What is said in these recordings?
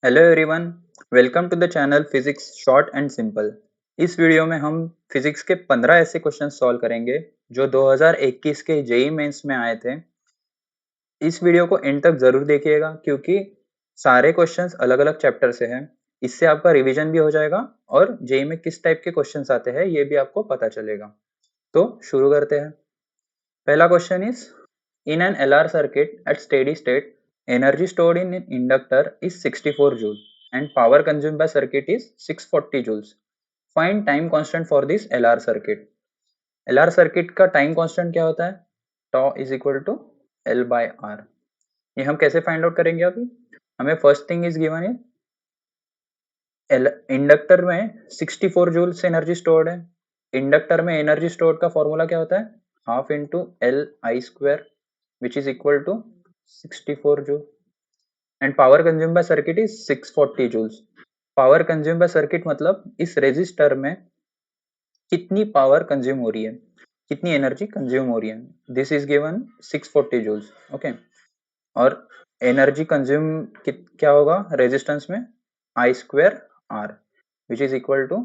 Hello everyone, welcome to the channel physics short and simple. इस video में हम physics के 15 ऐसे क्वेश्चन सॉल्व करेंगे जो 2021 के जेईई मेंस में आए थे। इस वीडियो को एंड तक जरूर देखिएगा क्योंकि सारे क्वेश्चंस अलग अलग चैप्टर से हैं। इससे आपका रिवीजन भी हो जाएगा और जेईई में किस टाइप के क्वेश्चंस आते हैं ये भी आपको पता चलेगा। तो शुरू करते हैं। पहला question is in an LR circuit eight steady state energy stored in an inductor is 64 joule and power consumed by circuit is 640 joules. Find time constant for this LR circuit. LR circuit का time constant क्या होता है? tau is equal to L by R. ये हम कैसे find out करेंगे अभी? हमें फर्स्ट थिंग इज गिवन है इंडक्टर में 64 जूल्स एनर्जी स्टोर्ड है। इंडक्टर में एनर्जी स्टोर्ड का फॉर्मूला क्या होता है? Half into L I square which is equal to 64 joule and power consume by circuit is 640 joules. Power consume by circuit मतलब इस रेजिस्टर में कितनी पावर कंज्यूम हो रही है, कितनी एनर्जी कंज्यूम हो रही है। This is given 640 joules. Okay, और एनर्जी कंज्यूम क्या होगा रेजिस्टेंस में? I square R which is equal to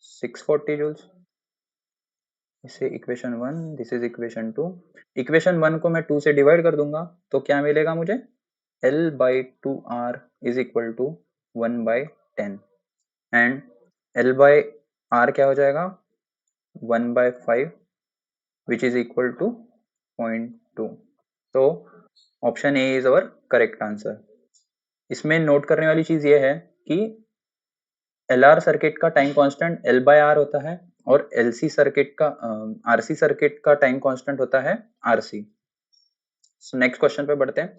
640 joules. इसे equation 1, this is equation 2। Equation 1 को मैं 2 से डिवाइड कर दूंगा तो क्या मिलेगा मुझे? L by 2R is equal to 1 by 10 and L by R क्या हो जाएगा? 1 by 5 which is equal to 0.2। तो option A is our correct answer. इसमें नोट करने वाली चीज ये है कि LR सर्किट का time constant L by R होता है और LC सर्किट का RC सर्किट का टाइम कांस्टेंट होता है RC। सो नेक्स्ट क्वेश्चन पे बढ़ते हैं।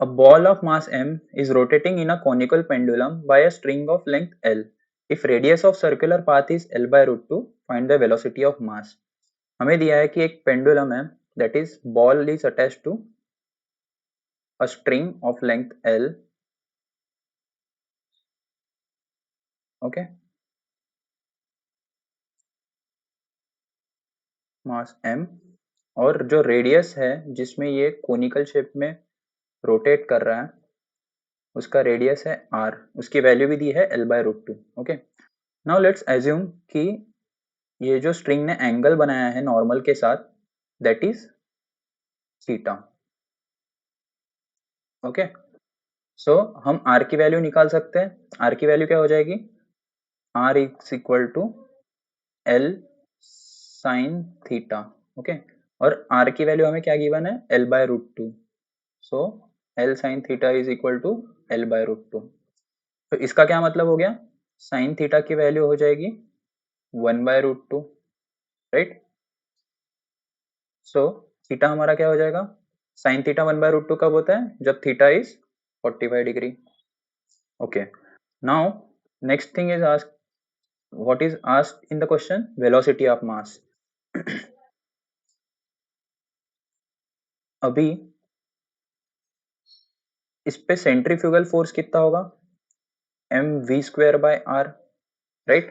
A ball of mass m is rotating in a conical pendulum by a string of length L. If radius of circular path is L by root 2, find the velocity of mass. हमें दिया है कि एक pendulum है, that is ball is attached to a string of length L. Okay, mass m और जो radius है जिसमें ये कोनिकल शेप में रोटेट कर रहा है उसका रेडियस है r, उसकी वैल्यू भी दी है L by root 2। Okay, now let's assume कि ये जो स्ट्रिंग ने एंगल बनाया है नॉर्मल के साथ दैट इज थीटा। ओके, सो हम r की वैल्यू निकाल सकते हैं। r की वैल्यू क्या हो जाएगी? r is equal to L sine theta. Okay, और r की वैल्यू हमें क्या गिवन है? L by root 2। So L sine theta is equal to L by root 2। तो इसका क्या मतलब हो गया? साइन थीटा की वैल्यू हो जाएगी 1 by root 2, right. So theta हमारा क्या हो जाएगा? साइन थीटा 1 बाय रूट 2 कब होता है? जब theta is 45 degree. Okay, now next thing is ask what is asked in the question? Velocity of mass. अभी इस पे सेंट्रीफ्यूगल फोर्स कितना होगा? mv square by r, right.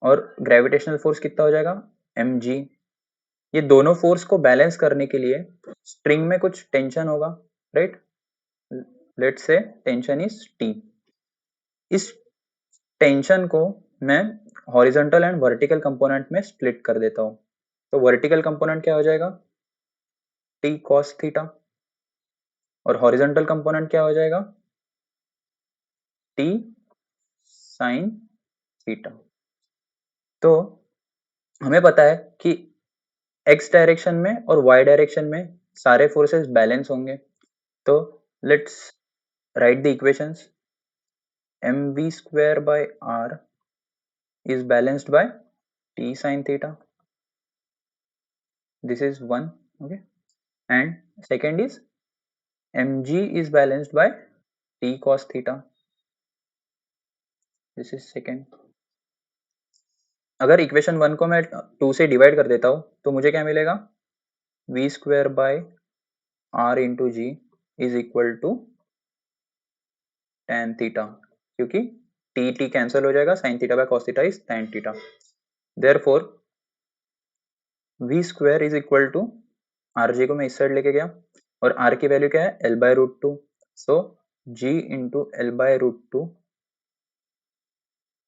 और ग्रेविटेशनल फोर्स कितना हो जाएगा? mg। ये दोनों फोर्स को बैलेंस करने के लिए स्ट्रिंग में कुछ टेंशन होगा, right. Let's say tension is t। इस टेंशन को मैं हॉरिजॉन्टल एंड वर्टिकल कंपोनेंट में स्प्लिट कर देता हूं। तो वर्टिकल कंपोनेंट क्या हो जाएगा? t cos थीटा और हॉरिजॉन्टल कंपोनेंट क्या हो जाएगा? t sin theta. तो हमें पता है कि x डायरेक्शन में और y डायरेक्शन में सारे फोर्सेस बैलेंस होंगे। तो let's write the equations. mv square by r is balanced by t sin theta. This is one. Okay, and second is mg is balanced by t cos theta. This is second. अगर equation 1 को मैं 2 से divide कर देता हूं तो मुझे क्या मिलेगा? v square by r into g is equal to tan theta, क्योंकि t कैंसिल हो जाएगा, sin theta by cos theta is tan theta. Therefore v square is equal to rg को मैं इस साइड लेके गया और r की वैल्यू क्या है? L by root 2। So g into L by √2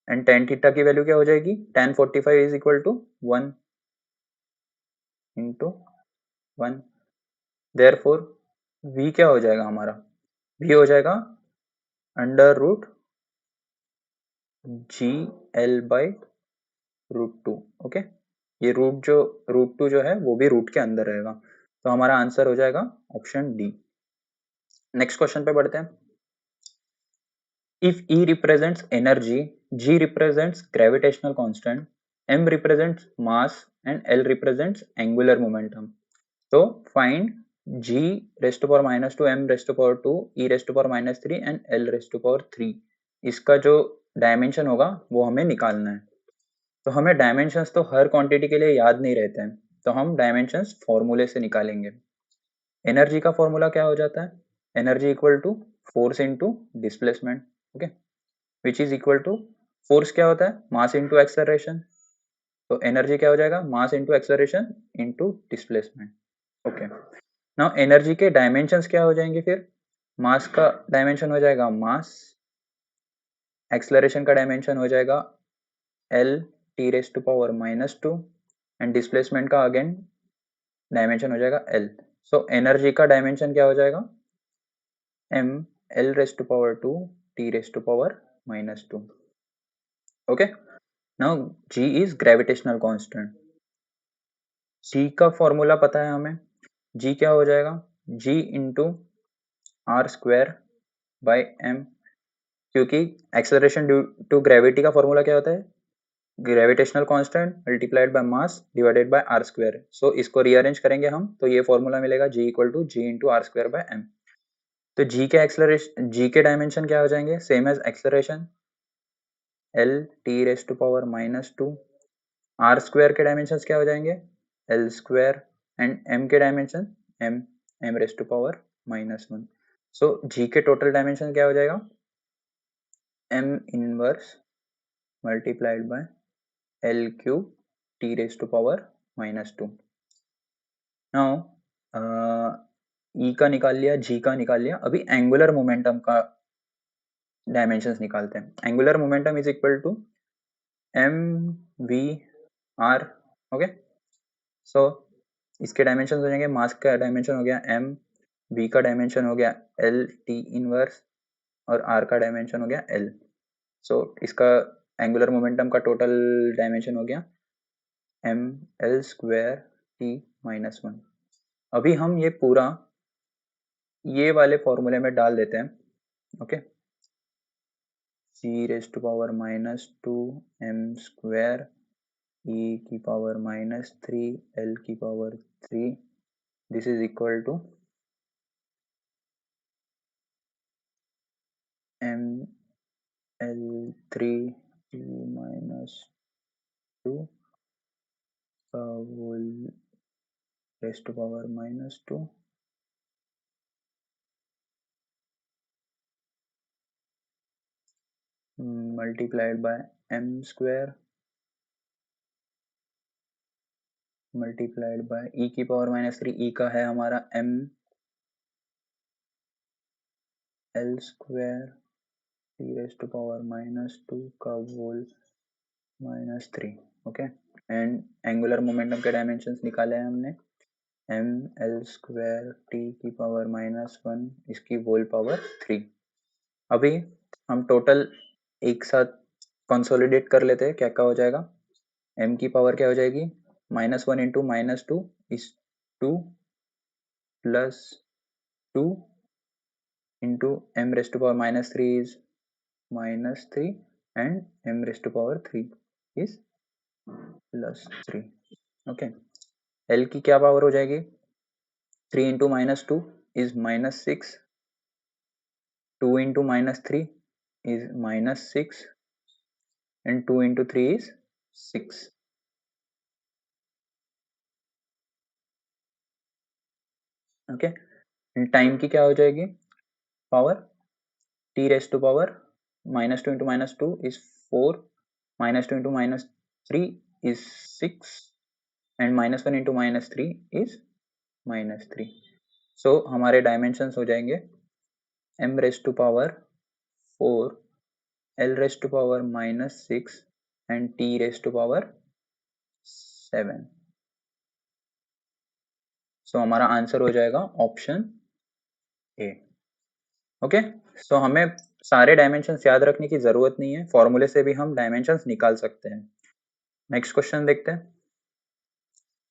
and tan theta की वैल्यू क्या हो जाएगी, tan 45 is equal to 1 into 1। Therefore v क्या हो जाएगा हमारा, v हो जाएगा under root g L by √2। Okay, ये √2 जो है वो भी रूट के अंदर रहेगा, तो हमारा आंसर हो जाएगा ऑप्शन डी। नेक्स्ट क्वेश्चन पे बढ़ते हैं। If E represents energy, G represents gravitational constant, M represents mass, and L represents angular momentum. So find G raised to power -2, M raised to power 2, E raised to power -3 and L raised to power 3। इसका जो dimension होगा वो हमें निकालना है। तो हमें dimensions तो हर क्वांटिटी के लिए याद नहीं रहते हैं, तो हम डायमेंशंस फॉर्मूले से निकालेंगे। एनर्जी का फॉर्मूला क्या हो जाता है, energy equal to force into displacement. Okay, which is equal to, force क्या होता है, मास इनटू एक्सेलरेशन, तो एनर्जी क्या हो जाएगा, mass into acceleration into displacement. Okay, now energy के डायमेंशंस क्या हो जाएंगे फिर, मास का डायमेंशन हो जाएगा मास, एक्सेलरेशन का डायमेंशन हो जाएगा L T raise to power -2 and displacement का अगेन डायमेंशन हो जाएगा एल। सो एनर्जी का डायमेंशन क्या हो जाएगा, M L raise to power 2 T raise to power -2। Okay, now G is gravitational constant. G का फॉर्मूला पता है हमें, जी क्या हो जाएगा, G into R square by M, क्योंकि एक्सेलरेशन ड्यू टू ग्रेविटी का फॉर्मूला क्या होता है, gravitational constant multiplied by mass divided by R square. So इसको रीअरेंज करेंगे हम तो ये फॉर्मूला मिलेगा G equal to G into R square by M. तो जी के एक्सेलरेशन, जी के डायमेंशन क्या हो जाएंगे, same as acceleration L T raise to power -2, R square के डायमेंशन क्या हो जाएंगे एल स्क्वायर, एंड एम के dimension M M raise to power -1। So G के टोटल डायमेंशन क्या हो जाएगा, M inverse multiplied by L cube T raise to power -2। Now E का निकाल लिया, जी का निकाल लिया, अभी एंगुलर मोमेंटम का डायमेंशंस निकालते हैं। Angular momentum is equal to M V R. Okay, so इसके डायमेंशन हो जाएंगे, मास का डायमेंशन हो गया एम, वी का डायमेंशन हो गया एल टी इनवर्स और आर का डायमेंशन हो गया एल। सो इसका एंगुलर मोमेंटम का टोटल डायमेंशन हो गया एम एल स्क्वायर टी -1। अभी हम ये पूरा ये वाले फॉर्मूले में डाल देते हैं। Okay, G raise to power -2 M square E की पावर -3 एल की power 3, this is equal to M L 3 -2 का whole raise to power -2 multiplied by M square multiplied by E की पावर -3, ई का है हमारा M L square T raise to power -2 का whole -3। Okay, and angular momentum के dimensions निकाले हैं हमने, एम एल स्क्वायर टी की पावर -1 इसकी होल पावर 3। अभी हम टोटल एक साथ कंसोलिडेट कर लेते हैं, क्या क्या हो जाएगा, m की पावर क्या हो जाएगी, -1 into -2 is 2 plus 2 into m raise to power -3 is -3 and m raise to power 3 is +3। Okay, l की क्या पावर हो जाएगी, 3 into -2 is -6, 2 into -3 is -6 and 2 into 3 is 6। ओके, टाइम की क्या हो जाएगी power, t raise to power -2 into -2 is 4, -2 into -3 is 6 and -1 into -3 is -3। सो हमारे डायमेंशंस हो जाएंगे m raised to power 4, l raised to power -6 and t raised to power 7. सो हमारा answer हो जाएगा ऑप्शन ए. ओके, सो हमें सारे डायमेंशंस याद रखने की जरूरत नहीं है, फॉर्मूले से भी हम डायमेंशंस निकाल सकते हैं. नेक्स्ट क्वेश्चन देखते हैं.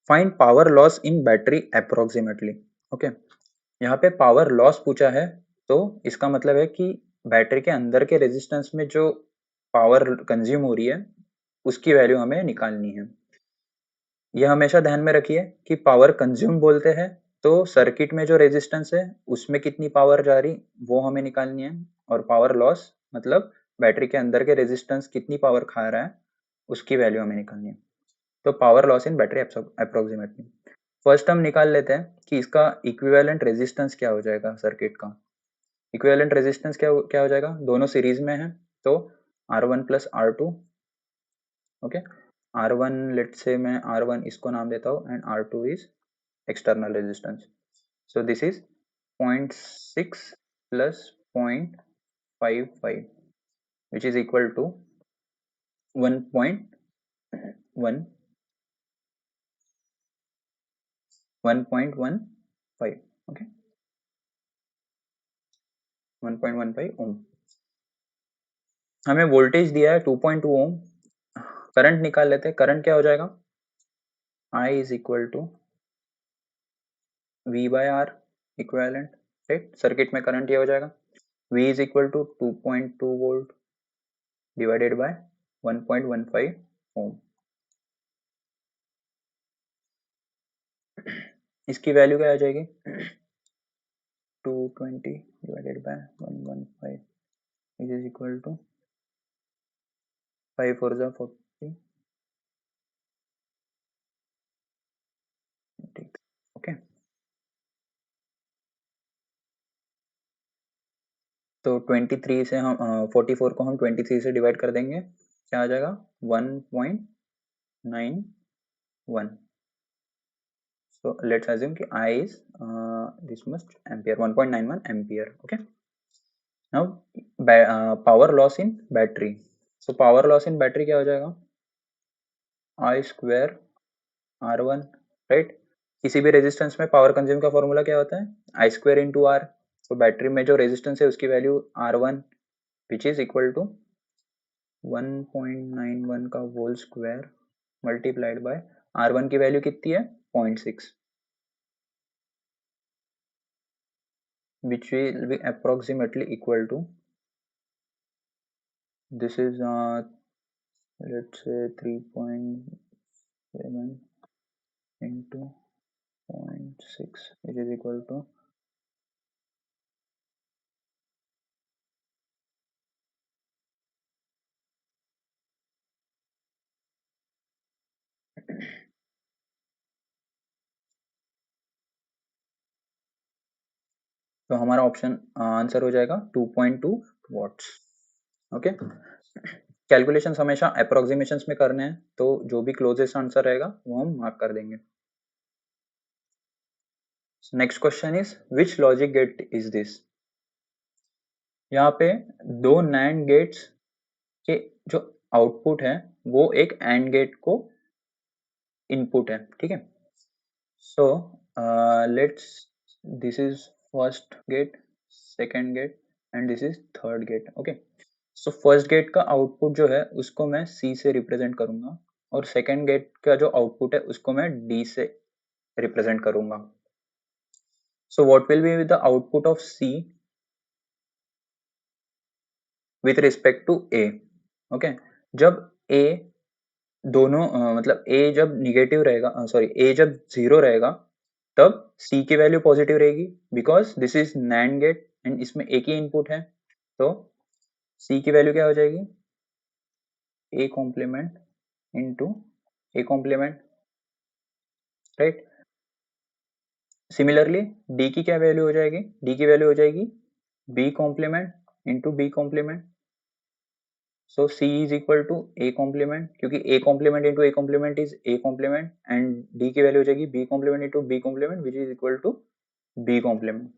Find power loss in battery approximately. Okay, यहाँ पे पावर लॉस पूछा है, तो इसका मतलब है कि बैटरी के अंदर के रेजिस्टेंस में जो पावर कंज्यूम हो रही है उसकी वैल्यू हमें निकालनी है. यह हमेशा ध्यान में रखिए कि पावर कंज्यूम बोलते हैं तो सर्किट में जो रेजिस्टेंस है उसमें कितनी पावर जा रही वो हमें निकालनी है, और पावर लॉस मतलब बैटरी के अंदर के रेजिस्टेंस कितनी पावर खा रहा है उसकी वैल्यू हमें निकालनी है. तो power loss in battery approximately. First हम निकाल लेते हैं कि इसका इक्विवेलेंट रेजिस्टेंस क्या हो जाएगा. सर्किट का इक्विवेलेंट रेजिस्टेंस क्या हो जाएगा, दोनों सीरीज में है तो R1 plus R2. Okay, R1 late से मैं R1 इसको नाम देता हूँ and R2 is external resistance. So this is 0.6 plus 0.55 which is equal to 1.1 1.15. okay, 1.15 ओम. हमें वोल्टेज दिया है 2.2 ओम. करंट निकाल लेते हैं. करंट क्या हो जाएगा, I is equal to V by R equivalent. Right, circuit में करंट ये हो जाएगा V is equal to 2.2 volt divided by 1.15 ओम. इसकी वैल्यू क्या आ जाएगी, 220 divided by 115 which is equal to 5 4 जा 40. ओके, तो 23 से हम 44 को हम 23 से डिवाइड कर देंगे, क्या आ जाएगा 1.91. so let's assume कि I is this much ampere, 1.91 ampere. okay, now power loss in battery. so power loss in battery क्या हो जाएगा, I square R1. राइट, किसी भी रेजिस्टेंस में पावर कंज्यूम का फॉर्मूला क्या होता है, I square into R. तो बैटरी में जो रेजिस्टेंस है उसकी value R1 which is equal to 1.91 का whole square multiplied bye R1 की वैल्यू कितनी है 0.6 which will be approximately equal to, this is let's say 3.7 into 0.6 which is equal to तो हमारा ऑप्शन आंसर हो जाएगा 2.2 वॉट्स. ओके, कैलकुलेशंस हमेशा approximations में करने हैं, तो जो भी क्लोजेस्ट आंसर रहेगा वो हम मार्क कर देंगे. Next question is which logic gate is this. यहाँ पे दो नैंड गेट्स के जो आउटपुट है वो एक एंड गेट को इनपुट है. ठीक है, so let's this is first gate, second gate and this is third gate. Okay, so first gate का आउटपुट जो है उसको मैं C से रिप्रेजेंट करूंगा और सेकेंड गेट का जो आउटपुट है उसको मैं D से रिप्रेजेंट करूंगा. So what will be the output of C with respect to A. Okay, जब A दोनों मतलब A जब निगेटिव रहेगा, सॉरी A जब 0 रहेगा तब C की वैल्यू पॉजिटिव रहेगी because this is NAND gate and इसमें एक ही इनपुट है. तो C की वैल्यू क्या हो जाएगी, A complement into A complement. Right, similarly D की क्या वैल्यू हो जाएगी, D की वैल्यू हो जाएगी B complement into B complement. So C is equal to A complement, क्योंकि A complement into A complement is A complement and D की value हो जाएगी B complement into B complement which is equal to B complement.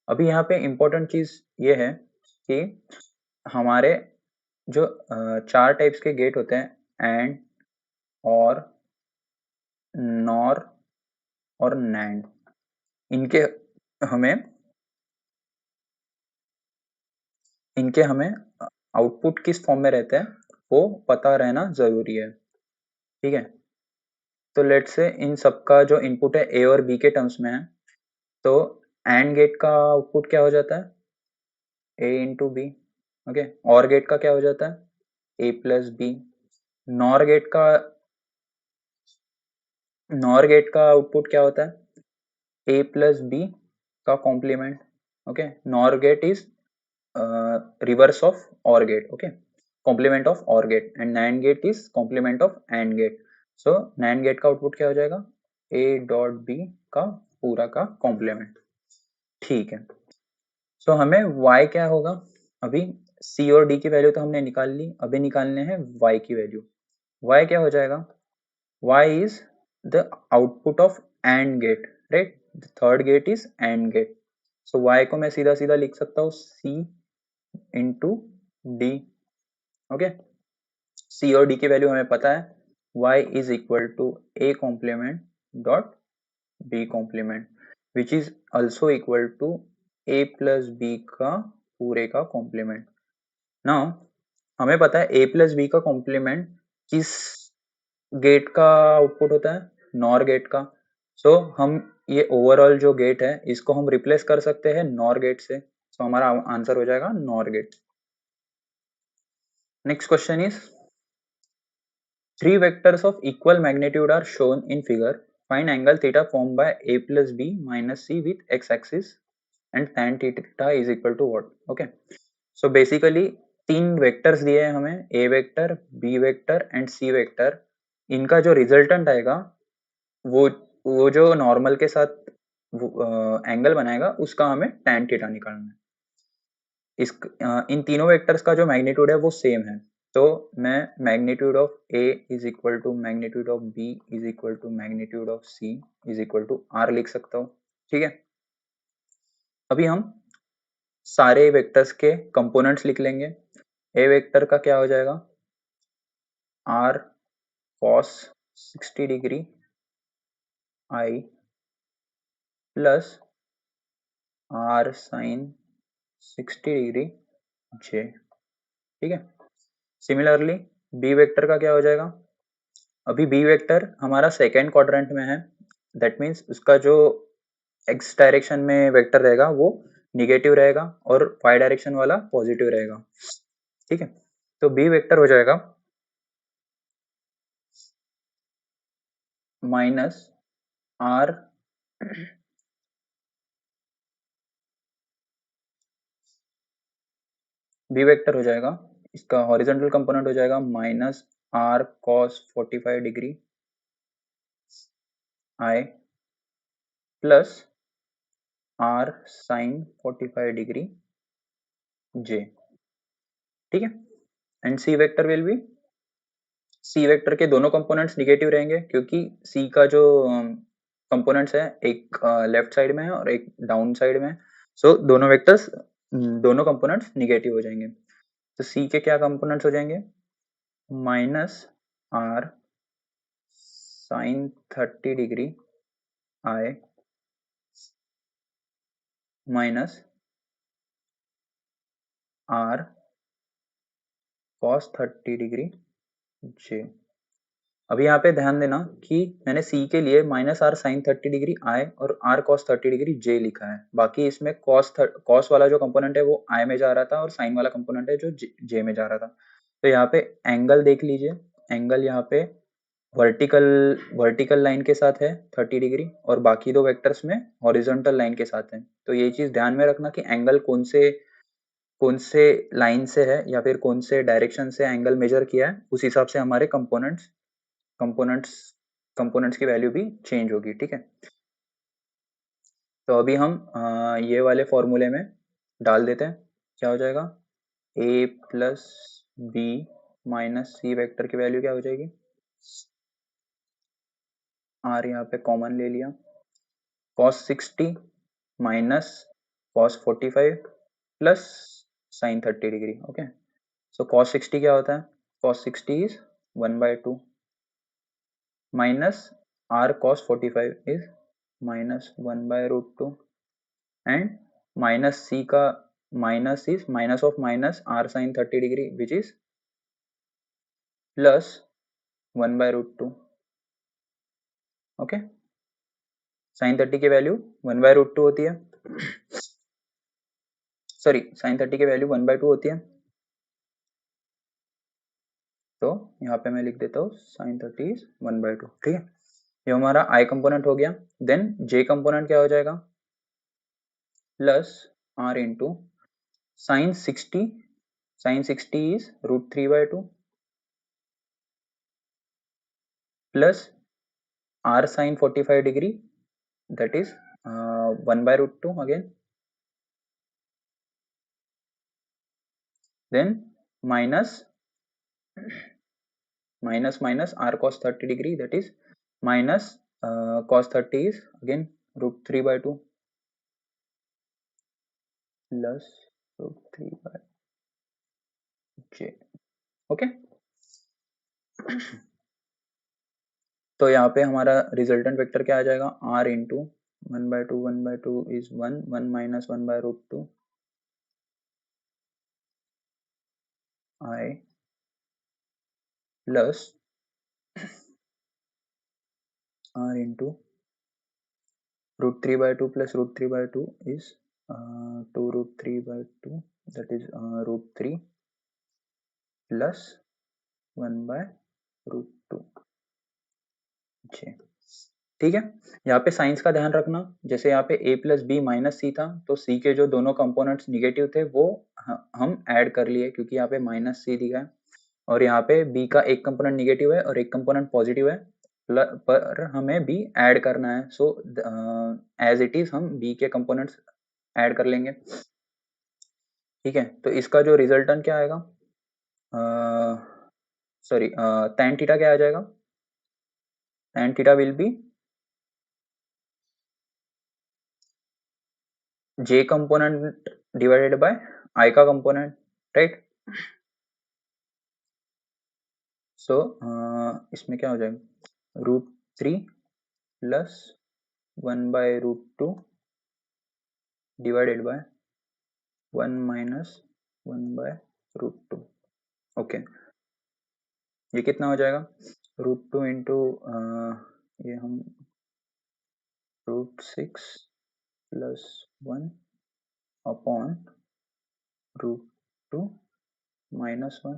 अभी यहाँ पे important चीज ये है कि हमारे जो 4 टाइप्स के गेट होते हैं, एंड, और, नॉर और नैंड, इनके हमें इनके हमें आउटपुट किस फॉर्म में रहते हैं वो पता रहना जरूरी है। ठीक है, तो लेट्स से इन सबका जो इनपुट है ए और बी के टर्म्स में है, तो एंड गेट का आउटपुट क्या हो जाता है, A into B. Okay, OR gate का क्या हो जाता है, A plus B. NOR gate का नॉर गेट का आउटपुट क्या होता है, ए प्लस बी का complement. Okay, NOR gate is reverse of OR gate. Okay, complement of OR gate, and NAND gate is complement of AND gate. So NAND gate का output क्या हो जाएगा, ए dot B का पूरा का complement. ठीक है, सो हमें y क्या होगा, अभी c और d की वैल्यू तो हमने निकाल ली, अभी निकालने हैं y की वैल्यू। y क्या हो जाएगा, y is the output of AND gate, right? The third gate is AND gate. So y को मैं सीधा सीधा लिख सकता हूँ c into d। Okay, c और d की वैल्यू हमें पता है, y is equal to a complement dot b complement which is also equal to a plus b का पूरे का कॉम्प्लीमेंट। नाउ हमें पता है a प्लस बी का कॉम्प्लीमेंट किस गेट का आउटपुट होता है, नॉर गेट का। सो हम ये ओवरऑल जो गेट है इसको हम रिप्लेस कर सकते हैं नॉर गेट से। सो हमारा आंसर हो जाएगा nor gate. Next question is, three vectors of equal magnitude are shown in figure, find angle theta form by a plus B minus C with x axis and tan theta is equal to what. Okay, so basically तीन vectors दिए हैं हमें, a vector, b vector and c vector. इनका जो resultant आएगा वो वो जो नॉर्मल के साथ एंगल बनाएगा उसका हमें tan थीटा निकालना है। इन तीनों वेक्टर्स का जो मैग्नीट्यूड है वो सेम है, तो मैं magnitude of a is equal to magnitude of b is equal to magnitude of c is equal to r लिख सकता हूँ। ठीक है, अभी हम सारे वेक्टर्स के कंपोनेंट्स लिख लेंगे। a वेक्टर का क्या हो जाएगा, r cos 60 degree i plus r sin 60 degree j। ठीक है, सिमिलरली बी वेक्टर का क्या हो जाएगा, अभी बी वेक्टर हमारा सेकेंड क्वाड्रेंट में है, दैट मीन्स उसका जो एक्स डायरेक्शन में वेक्टर रहेगा वो निगेटिव रहेगा और वाई डायरेक्शन वाला पॉजिटिव रहेगा। ठीक है, तो बी वेक्टर हो जाएगा माइनस आर बी वेक्टर हो जाएगा, इसका हॉरिजॉन्टल कंपोनेंट हो जाएगा minus R cos 45 degree I plus R sine 45 degree J. ठीक है, and C vector will be, C vector के दोनों कंपोनेंट्स निगेटिव रहेंगे क्योंकि सी का जो कंपोनेंट्स है एक लेफ्ट साइड में है और एक डाउन साइड में है। सो दोनों वेक्टर्स दोनों कंपोनेंट्स निगेटिव हो जाएंगे, तो सी के क्या कंपोनेंट्स हो जाएंगे, minus R sine 30 degree I minus R cos 30 degree J. अभी यहाँ पे ध्यान देना कि मैंने सी के लिए minus R sine 30 degree I और आर कॉस 30 डिग्री जे लिखा है, बाकी इसमें कॉस वाला जो कंपोनेंट है वो आई में जा रहा था और साइन वाला कंपोनेंट है जो जे में जा रहा था। तो यहाँ पे एंगल देख लीजिए, एंगल यहाँ पे वर्टिकल वर्टिकल लाइन के साथ है 30 डिग्री और बाकी दो वेक्टर्स में हॉरिजॉन्टल लाइन के साथ है। तो ये चीज ध्यान में रखना कि एंगल कौन से लाइन से है या फिर कौन से डायरेक्शन से एंगल मेजर किया है, उस हिसाब से हमारे कंपोनेंट्स कंपोनेंट्स की वैल्यू भी चेंज होगी। ठीक है, तो अभी हम ये वाले फॉर्मूले में डाल देते हैं, क्या हो जाएगा, a plus B minus C vector की वैल्यू क्या हो जाएगी, r यहाँ पे कॉमन ले लिया, cos 60 minus cos 45 plus sin 30 degree. Okay, so cos 60 क्या होता है? cos 60 is 1/2 minus r cos 45 is minus 1/√2 and minus c का minus is minus of minus r sin 30 degree which is plus 1/√2. Okay, sin 30 की value 1/√2 होती है. Sorry, sin 30 की value 1/2 होती है, तो यहाँ पे मैं लिख देता हूँ sin 30 इज 1/2. ठीक है, ये हमारा i कंपोनेंट हो गया. देन j कंपोनेंट क्या हो जाएगा? Plus r into sin 60. sin 60 is √3/2 plus r sin 45 degree that is 1/√2 again. Then minus r cos 30 degree, that is minus cos 30 is again √3/2 plus √3/j. Okay, तो यहाँ पे हमारा resultant vector क्या आ जाएगा? r into 1/2 is 1 minus 1/√2 i plus r into √3/2 plus √3/2 is 2√3/2, that is √3 plus 1/√2. ठीक है, यहाँ पे साइंस का ध्यान रखना. जैसे यहाँ पे a प्लस बी माइनस सी था, तो c के जो दोनों कंपोनेंट्स निगेटिव थे वो हम ऐड कर लिए, क्योंकि यहाँ पे माइनस सी दिया है, और यहाँ पे b का एक कंपोनेंट निगेटिव है और एक कंपोनेंट पॉजिटिव है, पर हमें b ऐड करना है. सो एज इट इज हम b के कंपोनेंट्स ऐड कर लेंगे. ठीक है, तो इसका जो रिजल्टेंट क्या आएगा? सॉरी, tan थीटा क्या आ जाएगा? tan theta will be j component divided by i का कंपोनेंट, राइट? सो इसमें क्या हो जाएगा? √3 plus 1/√2 divided by 1 minus 1/√2. Okay, ये कितना हो जाएगा? √2 इंटू ये हम √6 प्लस 1 अपॉन √2 माइनस 1.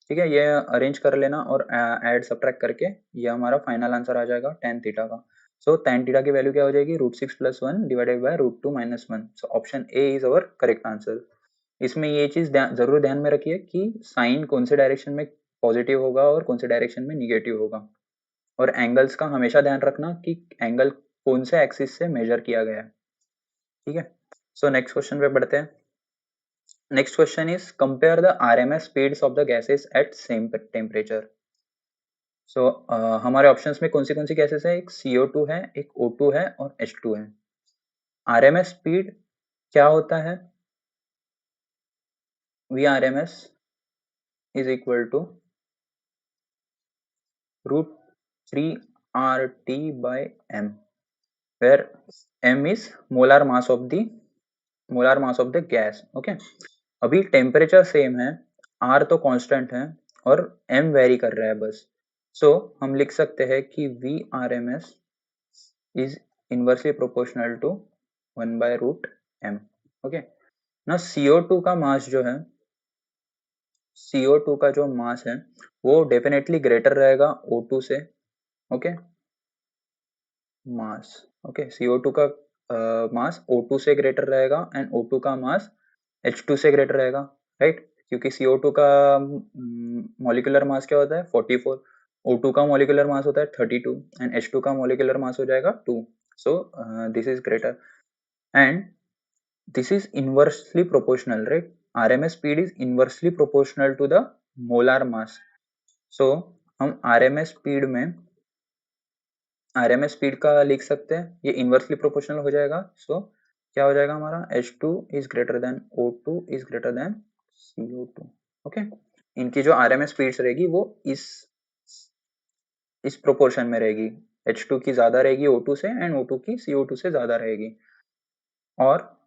ठीक है, ये अरेंज कर लेना और ऐड सब्ट्रैक्ट करके ये हमारा फाइनल आंसर आ जाएगा tan थीटा का. सो tan थीटा की वैल्यू क्या हो जाएगी? √6 plus 1 divided by √2 minus 1. So option A is our correct answer. इसमें ये चीज जरूर ध्यान में रखिए कि साइन कौन से डायरेक्शन में पॉजिटिव होगा और कौन से डायरेक्शन में निगेटिव होगा, और एंगल्स का हमेशा ध्यान रखना कि एंगल कौन से एक्सिस से मेजर किया गया है. ठीक है, सो नेक्स्ट क्वेश्चन पे बढ़ते हैं. Next question is compare the RMS speeds of the gases at same temperature. So हमारे ऑप्शंस में कौन सी गैसेस है? एक CO2 है, एक O2 है और H2 है. RMS स्पीड क्या होता है? VRMS is equal to √3RT by M, where M is molar mass of the gas. Okay, अभी टेम्परेचर सेम है, R तो कांस्टेंट है और M वेरी कर रहा है बस. सो हम लिख सकते हैं कि VRMS is inversely proportional to 1/√m. Okay, ना CO2 का मास जो है, CO2 का जो मास है वो डेफिनेटली ग्रेटर रहेगा O2 से. ओके, मास, ओके, CO2 का मास O2 से ग्रेटर रहेगा एंड O2 का मास H2 से ग्रेटर रहेगा, राइट? क्योंकि CO2 का मॉलिक्यूलर मास क्या होता है? 44. O2 का मॉलिक्यूलर मास होता है 32 एंड H2 का मॉलिक्यूलर मास हो जाएगा 2. सो this is greater and this is inversely proportional, right? RMS speed is inversely proportional to the molar mass. So हम RMS speed का लिख सकते हैं, ये inversely proportional हो जाएगा. So क्या हो जाएगा हमारा, H2 is greater than O2 is greater than CO2। Okay, इनकी जो RMS स्पीड्स रहेगी वो इस प्रोपोर्शन में रहेगी, H2 की ज्यादा रहेगी O2 से एंड O2 की CO2 से ज्यादा रहेगी। और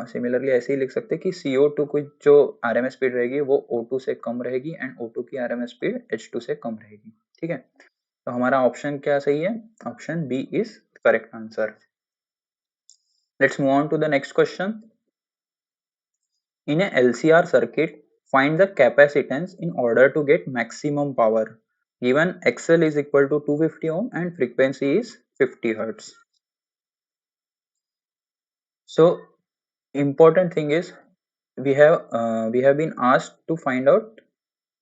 सिमिलरली ऐसे ही लिख सकते हैं कि CO2 की जो RMS स्पीड रहेगी वो O2 से कम रहेगी एंड O2 की RMS स्पीड H2 से कम रहेगी। ठीक है, तो हमारा ऑप्शन क्या सही है, option B is correct answer. Let's move on to the next question. In a LCR circuit, find the capacitance in order to get maximum power. Given XL is equal to 250 ohm and frequency is 50 hertz. So important thing is we have been asked to find out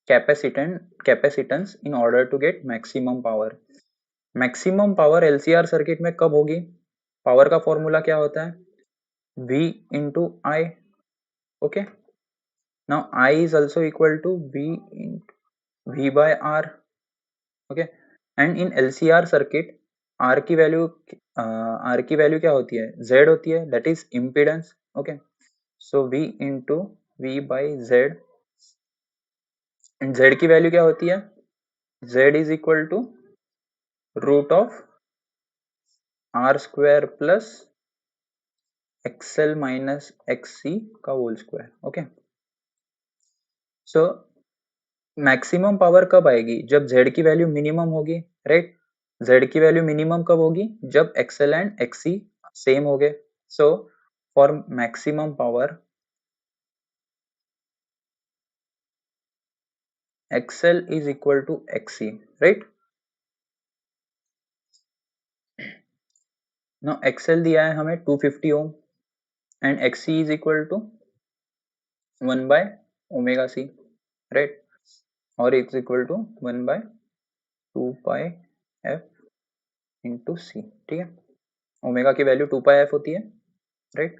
capacitance in order to get maximum power. Maximum power LCR circuit में कब होगी, power का formula क्या होता है, V into I. Okay, now I is also equal to V by R. Okay, and in LCR circuit R की value क्या होती है, Z होती है, that is impedance. Okay, so V into V by Z, and Z की value क्या होती है, Z is equal to root of R square plus XL minus XC का whole square. Okay, so maximum power कब आएगी, जब Z की value minimum होगी, राइट. Z की वैल्यू मिनिमम कब होगी, जब XL एंड XC सेम हो गए. So for maximum power XL is equal to XC, right. Now XL दिया है हमें 250 ohm and XC is equal to 1 by omega C, right, और is equal to 1 by 2 pi f into C. ठीक है, omega की value 2 pi f होती है, right.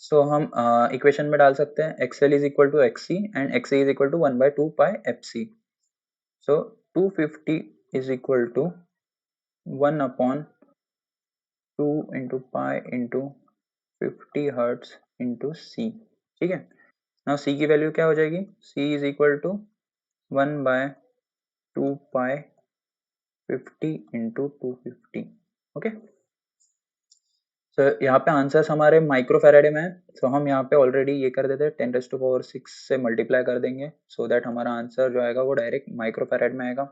सो हम इक्वेशन में डाल सकते हैं XL is equal to XC and XC is equal to 1 by 2 pi FC. So 250 is equal to 1 upon 2 into pi into 50 hertz into C. ठीक है, now C की वैल्यू क्या हो जाएगी, C is equal to 1 by 2 pi 50 into 250. Okay, तो यहाँ पे answers हमारे माइक्रोफेराडे में है, तो हम यहाँ पे ऑलरेडी ये कर देते हैं 10⁻⁶ से मल्टीप्लाई कर देंगे, सो दैट हमारा आंसर जो आएगा वो डायरेक्ट माइक्रोफेराड में आएगा.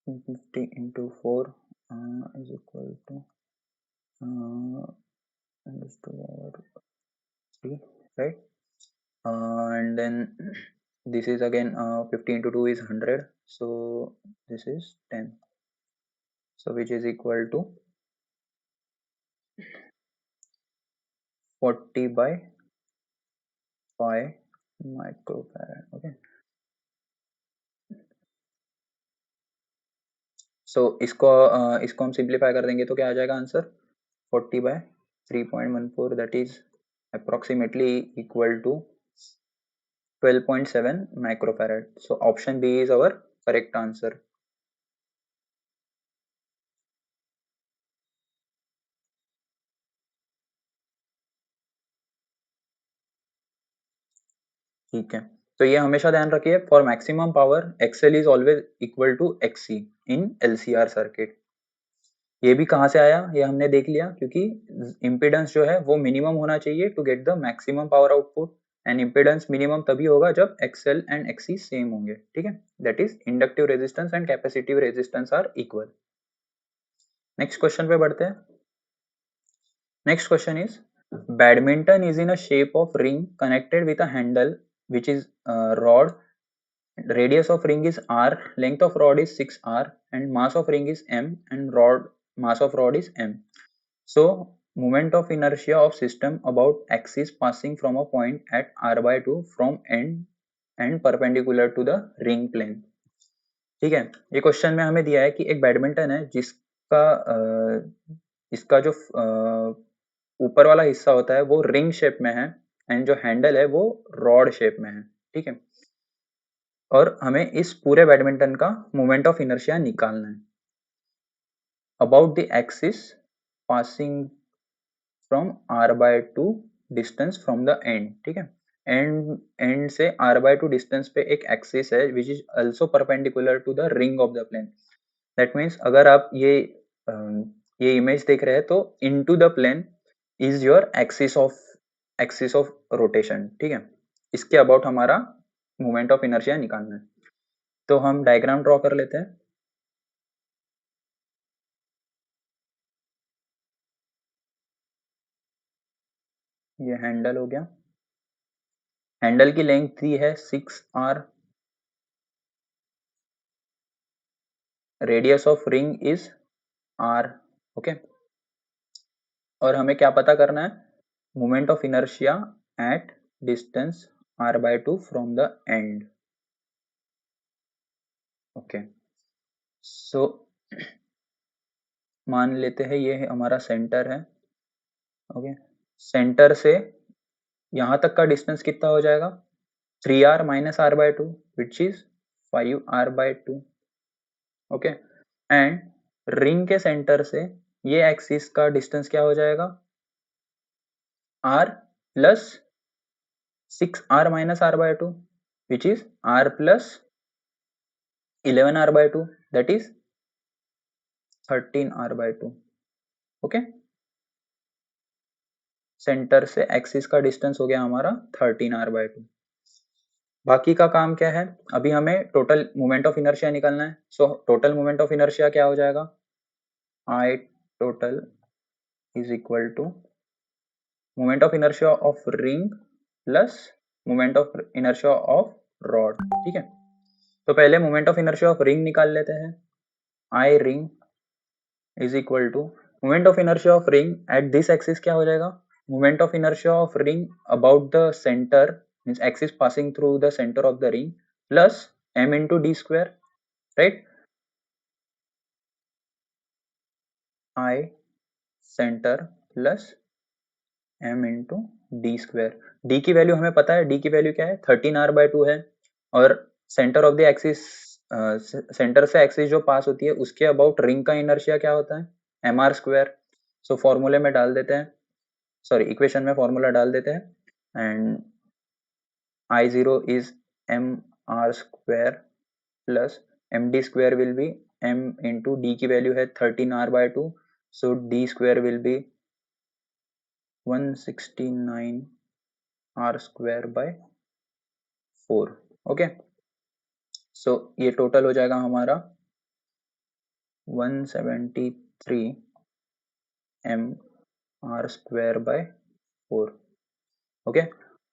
250 into 4 is equal to 10⁻3, right, and then this is again 50 into 2 is 100, so this is 10, so which is equal to 40 by 5 microfarad. Okay, सो इसको हम सिंप्लीफाई कर देंगे तो क्या आ जाएगा answer, 40 by 3.14, that is approximately equal to 12.7 microfarad. So option B is our correct answer. ठीक है, तो ये हमेशा ध्यान रखिए, for maximum power XL is always equal to XC in LCR circuit. ये भी कहाँ से आया, ये हमने देख लिया, क्योंकि इम्पीडेंस जो है वो मिनिमम होना चाहिए to get the maximum power output, and impedance minimum तभी होगा जब एक्सएल एंड एक्सी सेम होंगे. ठीक है, that is inductive resistance and capacitive resistance R equal. Next question पे बढ़ते हैं. Next question is, badminton is in a shape of ring connected with a handle which is rod. Radius of ring is r, length of rod is 6r, and mass of ring is m, and mass of rod is m. So moment of inertia of system about axis passing from a point at r by 2 from end perpendicular to the ring plane. ठीक है, ये question में हमें दिया है कि एक badminton है जिसका इसका जो ऊपर वाला हिस्सा होता है वो रिंग शेप में है एंड जो हैंडल है वो रॉड शेप में है. ठीक है, और हमें इस पूरे बैडमिंटन का मोमेंट ऑफ इनर्शिया निकालना है. About the axis passing from r/2 distance from the and, ठीक है। एंड से r/2 डिस्टेंस पे एक एक्सिस है which is also perpendicular to the ring of the plane. That means अगर आप ये इमेज देख रहे हैं तो into the plane is your axis of rotation, ठीक है। इसके अबाउट हमारा मोमेंट ऑफ इनर्शिया निकालना है। तो हम डायग्राम ड्रॉ कर लेते हैं। ये हैंडल हो गया, हैंडल की लेंथ दी है 6r, radius of ring is r, okay. और हमें क्या पता करना है, moment of inertia at distance r/2 from the end, okay. So मान लेते हैं ये हमारा सेंटर है, ओके। सेंटर से यहाँ तक का डिस्टेंस कितना हो जाएगा, 3r minus r/2 which is 5r/2, okay. And ring के सेंटर से ये एक्सिस का डिस्टेंस क्या हो जाएगा, r plus 6r minus r/2 which is r plus 11r/2 that is 13r/2, okay. Centre से एक्सिस का डिस्टेंस हो गया हमारा 13r/2। बाकी का काम क्या है, अभी हमें टोटल मोमेंट ऑफ इनर्शिया निकालना है। So total moment of inertia क्या हो जाएगा, I total is equal to moment of inertia of ring plus moment of inertia of rod, ठीक है। तो पहले moment of inertia of ring निकाल लेते हैं। I ring is equal to moment of inertia of ring at this axis क्या हो जाएगा, moment of inertia of ring about the center means axis passing through the centre of the ring plus m into D square, right. I centre plus m into D square. D की value हमें पता है, D की value क्या है, 13r/2 है। और centre of the axis, centre से एक्सिस जो पास होती है उसके अबाउट रिंग का इनर्शिया क्या होता है, mr²। सो फॉर्मूले में डाल देते हैं, सॉरी इक्वेशन में फॉर्मूला डाल देते हैं। And I0 is mr² plus md² will be m into d की वैल्यू है 13r/2, so d square will be 169 r² by 4, okay. So ये टोटल हो जाएगा हमारा 173 mr² बाय 4, ओके।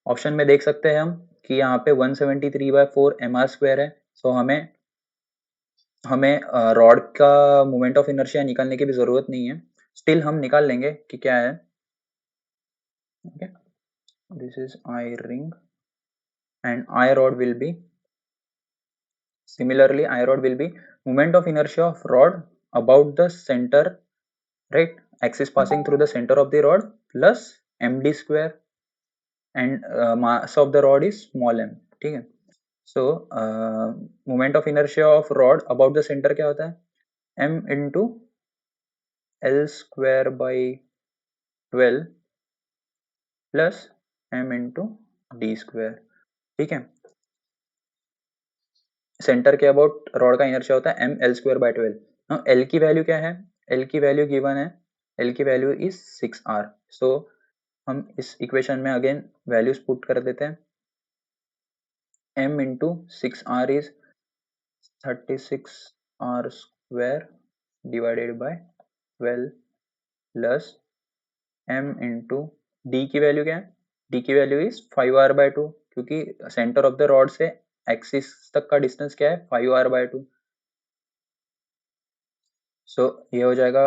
ऑप्शन में देख सकते हैं हम कि यहाँ पे 173/4 mr² है। सो हमें रॉड का मोमेंट ऑफ इनर्शिया निकालने की भी जरूरत नहीं है, स्टिल हम निकाल लेंगे कि क्या है, okay. This is I ring and I rod will be similarly I rod will be moment of inertia of rod about the center, right, axis passing through the center of the rod plus md² and mass of the rod is small m, ठीक है। so moment of inertia of rod about the center क्या होता है, m into l² by 12 plus m into d², ठीक है। Centre के about rod का inertia होता है m l²/12। एल की वैल्यू क्या है, एल की वैल्यू गिवन है, एल की वैल्यू इज 6r। सो हम इस इक्वेशन में अगेन वैल्यूज पुट कर देते हैं। m into 6r is 36r² divided by 12 plus m into d की वैल्यू क्या है, डी की वैल्यू इज 5r/2 क्योंकि सेंटर ऑफ द रॉड से एक्सिस तक का डिस्टेंस क्या है, 5r/2। सो ये हो जाएगा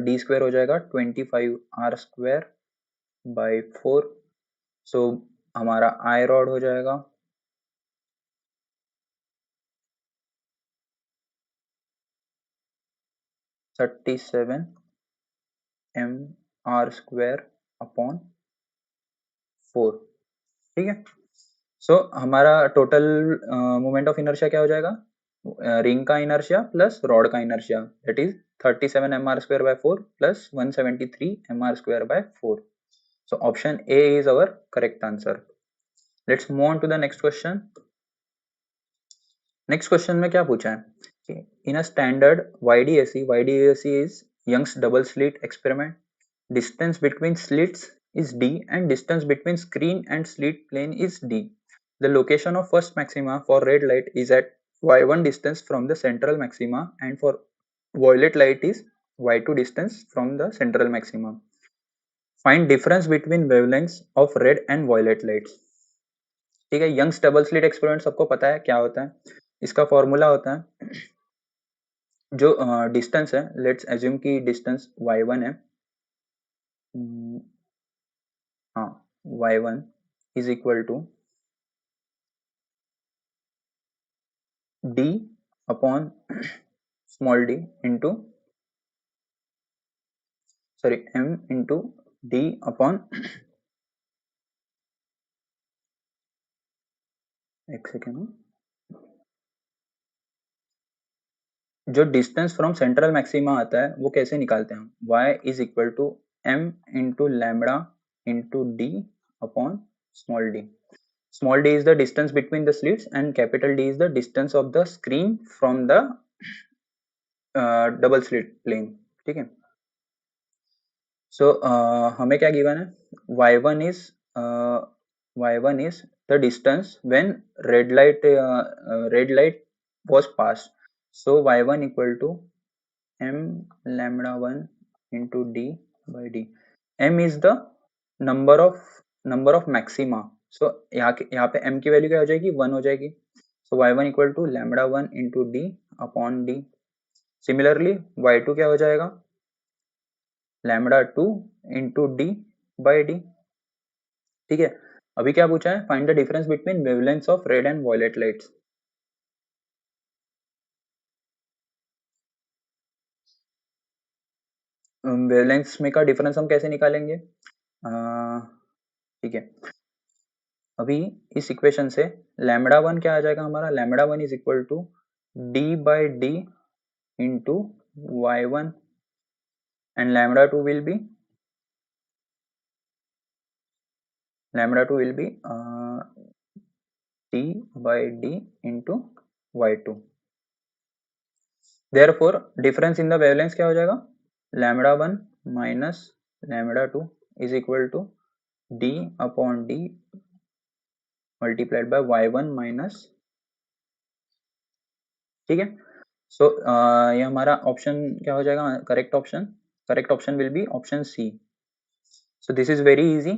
d² हो जाएगा 25r² बाय 4। सो हमारा आई रॉड हो जाएगा 37 mr² अपॉन 4, ठीक है। सो हमारा टोटल मोमेंट ऑफ इनर्शिया क्या हो जाएगा, रिंग का इनर्शिया प्लस रॉड का inertia, that is 37 mr² by 4 plus 173 mr² by 4. So option A is our correct answer. Let's move on to the next question. Next question में क्या पूछा है कि in a standard YDAC is Young's double slit experiment. Distance between slits is D and distance between screen and slit plane is D. The location of first maxima for red light is at y1 distance from the central maxima and for violet light is y2 distance from the central maxima. Find difference between wavelengths of red and violet lights. ठीक है, Young's double slit experiment सबको पता है क्या होता है. इसका formula होता है जो डिस्टेंस है, लेट्स एज्यूम कि डिस्टेंस y1 है. हाँ, y1 is equal to d upon small d into sorry m into d upon एक सेकेंड. जो डिस्टेंस फ्रॉम सेंट्रल मैक्सिमा आता है वो कैसे निकालते हैं हम, y is equal to m into lambda into d upon small d. Small d is the distance between the slits and capital D is the distance of the screen from the double slit plane. ठीक है. So हमें क्या given है, y1 is the distance when red light was passed. So y1 equal to m lambda 1 into d by d. M is the number of maxima. So यहाँ पे m की value क्या हो जाएगी, 1 हो जाएगी. So y1 equal to lambda 1 into d upon d. Similarly y2 क्या हो जाएगा, lambda 2 into d by d. ठीक है. अभी क्या पूछा है, find the difference between wavelengths of red and violet lights. Wavelengths में का डिफरेंस हम कैसे निकालेंगे, ठीक है. अभी इस इक्वेशन से लैम्बडा 1 क्या आ जाएगा हमारा, lambda 1 is equal to d by D into y1 and lambda 2 will be d by d into y2. Therefore difference in the wavelengths क्या हो जाएगा, lambda 1 minus lambda 2 is equal to d upon d multiplied by y1 minus. ठीक है. सो ये हमारा option क्या हो जाएगा, correct option will be option C. So this is very easy.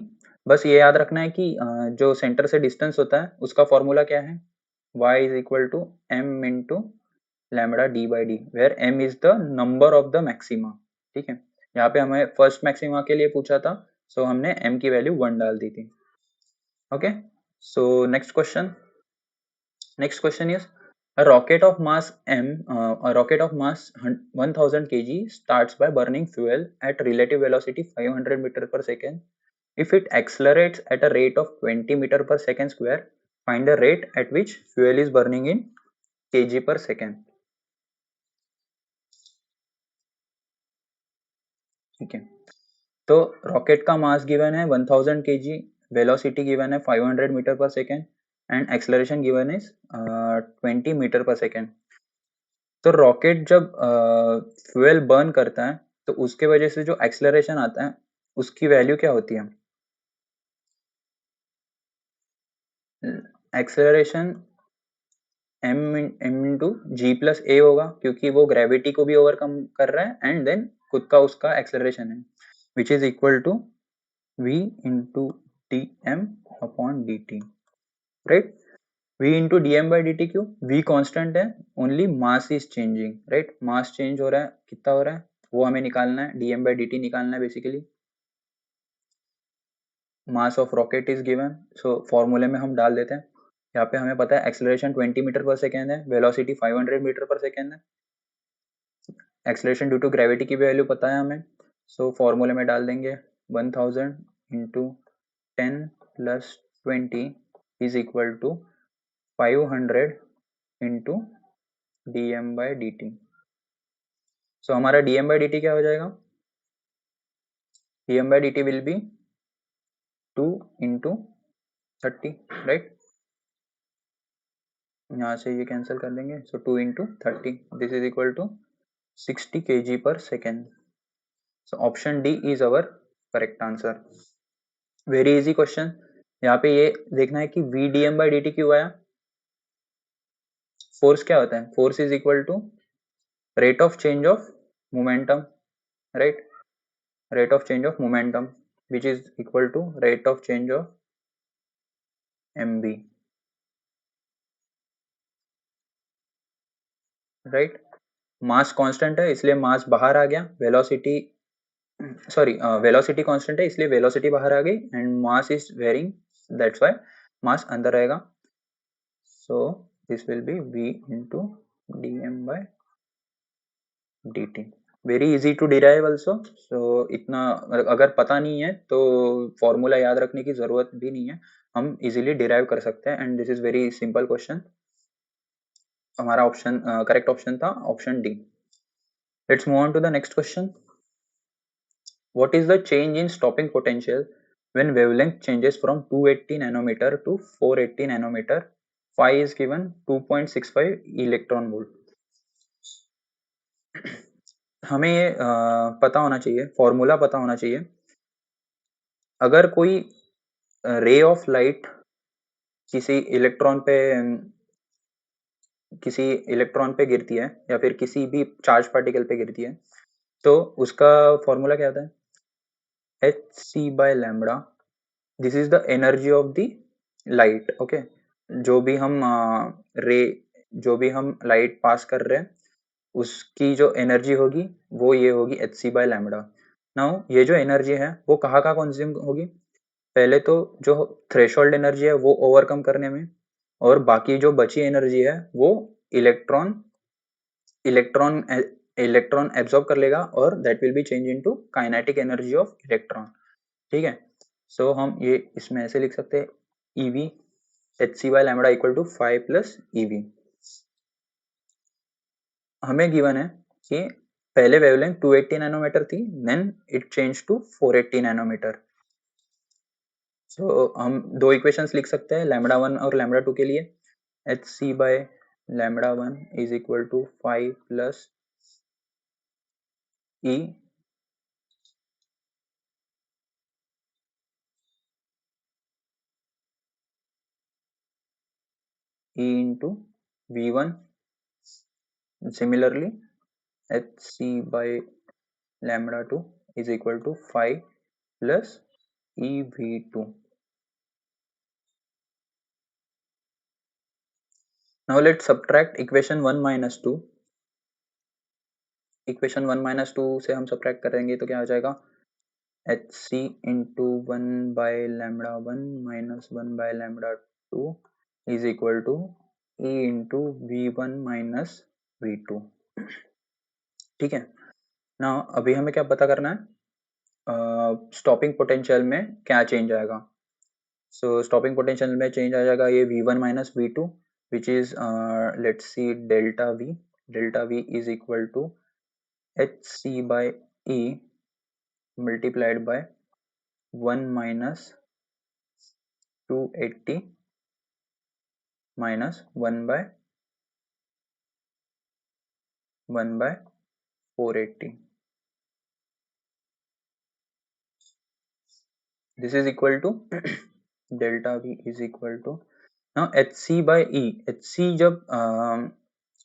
बस ये याद रखना है कि जो सेंटर से डिस्टेंस होता है उसका फॉर्मूला क्या है, y is equal to m into lambda d by D, where m is the number of the maxima. ठीक है. यहाँ पे हमें फर्स्ट मैक्सिमा के लिए पूछा था, सो हमने m की वैल्यू 1 डाल दी थी. Okay. So next question is a rocket of mass 1000 kg starts by burning fuel at relative velocity 500 meter per second. If it accelerates at a rate of 20 meter per second square, find the rate at which fuel is burning in kg per second. ठीक है. तो rocket का mass given है 1000 kg, velocity given है 500 metre per second and acceleration given is 20 metre per second. तो rocket जब fuel burn करता है तो उसके वजह से जो एक्सेलरेशन आता है उसकी वैल्यू क्या होती है, एक्सेलरेशन m इंटू जी प्लस ए होगा, क्योंकि वो ग्रेविटी को भी ओवरकम कर रहा है एंड देन खुद का उसका एक्सेलरेशन है, which is equal to v into D M upon D T. Right. v into D M by D T क्यों, v कॉन्स्टेंट है, only mass is changing. Right. Mass change हो रहा है, कितना हो रहा है वो हमें निकालना है, d M by D t निकालना है basically. Mass of rocket is given, so फॉर्मूले में हम डाल देते हैं. यहाँ पे हमें पता है एक्सेलरेशन 20 मीटर पर सेकेंड है, वेलोसिटी 500 मीटर पर सेकेंड है, एक्सेलरेशन ड्यू टू ग्रेविटी की वैल्यू पता है हमें, सो फॉर्मूले में डाल देंगे 1000 into 10 plus 20 is equal to 500 into dm/dt। So हमारा dm/dt क्या हो जाएगा? dm/dt will be 2 into 30, right? यहाँ से ये कैंसिल कर देंगे, so 2 into 30, this is equal to 60 kg/second। So option D is our correct answer. Very easy question. यहाँ पे ये देखना है कि v dm/dt क्यों आया। फोर्स क्या होता है? Force is equal to rate of change of momentum, right? Rate of change of momentum which is equal to rate of change of mv, right? Mass constant है इसलिए मास बाहर आ गया, वेलोसिटी सॉरी वेलोसिटी कांस्टेंट है इसलिए velocity बाहर आ गई, and mass is varying, that's why mass अंदर रहेगा। So this will be v into dm/dt। Very easy to derive also. So इतना अगर पता नहीं है तो फॉर्मूला याद रखने की जरूरत भी नहीं है, हम इजीली डिराइव कर सकते हैं, and this is very simple question. हमारा ऑप्शन करेक्ट ऑप्शन था option D. Let's move on to the next question. What is the change in stopping potential when wavelength changes from 280 nanometer to 480 nanometer? Phi is given 2.65 electron volt। हमें ये पता होना चाहिए, formula पता होना चाहिए। अगर कोई रे ऑफ लाइट किसी इलेक्ट्रॉन पे गिरती है या फिर किसी भी चार्ज पार्टिकल पे गिरती है, तो उसका फॉर्मूला क्या होता है? hc/लैम्बडा, this is the energy of the light, okay? जो भी हम रे जो भी हम लाइट पास कर रहे हैं उसकी जो एनर्जी होगी वो ये होगी hc/लैम्बडा। नाउ ये जो एनर्जी है वो कहाँ कंज्यूम होगी? पहले तो जो थ्रेशोल्ड एनर्जी है वो ओवरकम करने में, और बाकी जो बची एनर्जी है वो इलेक्ट्रॉन इलेक्ट्रॉन इलेक्ट्रॉन एब्जॉर्ब कर लेगा, और that will be change into kinetic energy of electron, ठीक है? सो हम ये इसमें ऐसे लिख सकते हैं, EV hc/लैम्बडा इक्वल टू 5 प्लस EV। हमें गिवन है कि पहले वेवलेंथ 280 नैनोमीटर थी, then it change to 480 nanometer. So हम दो इक्वेशंस लिख सकते हैं लैम्बडा 1 और लैम्बडा 2 के लिए। hc/लैम्बडा 1 is equal to 5 plus E into V1। Similarly, hc/lambda 2 is equal to 5 plus EV2। Now let's subtract equation 1 minus 2। Equation 1 minus 2 से हम सब्ट्रैक्ट करेंगे तो क्या हो जाएगा? hc into 1 by lambda 1 minus 1 by lambda 2 is equal to E into V1 minus V2, ठीक है? ना अभी हमें क्या पता करना है? स्टॉपिंग पोटेंशियल में क्या चेंज आएगा? सो स्टॉपिंग पोटेंशियल में चेंज आ जाएगा ये V1 minus V2 which is let's see delta V is equal to hc by E multiplied by 1 minus 280 minus 1 by 480। This is equal to delta V is equal to now hc by E। hc जब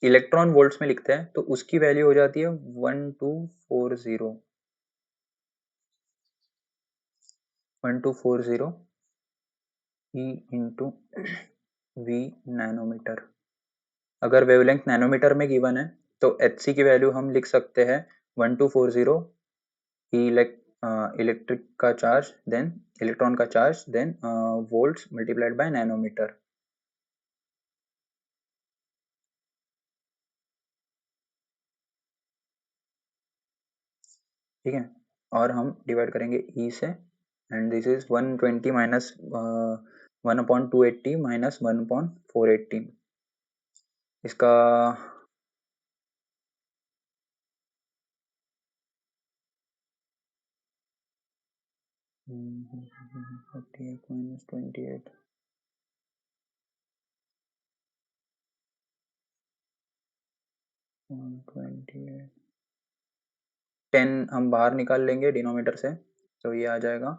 electron volts में लिखते हैं तो उसकी value हो जाती है 1240 E into V nanometre. अगर वेवलेंथ नैनोमीटर में गिवन है तो hc की वैल्यू हम लिख सकते हैं 1240 इलेक्ट्रिक का चार्ज देन इलेक्ट्रॉन का charge then volts multiplied by nanometre, ठीक है? और हम डिवाइड करेंगे E से, and this is 120 minus 1/280 minus 1/480। इसका 48 minus 28 128 10 हम बाहर निकाल लेंगे डिनोमीटर से, तो ये आ जाएगा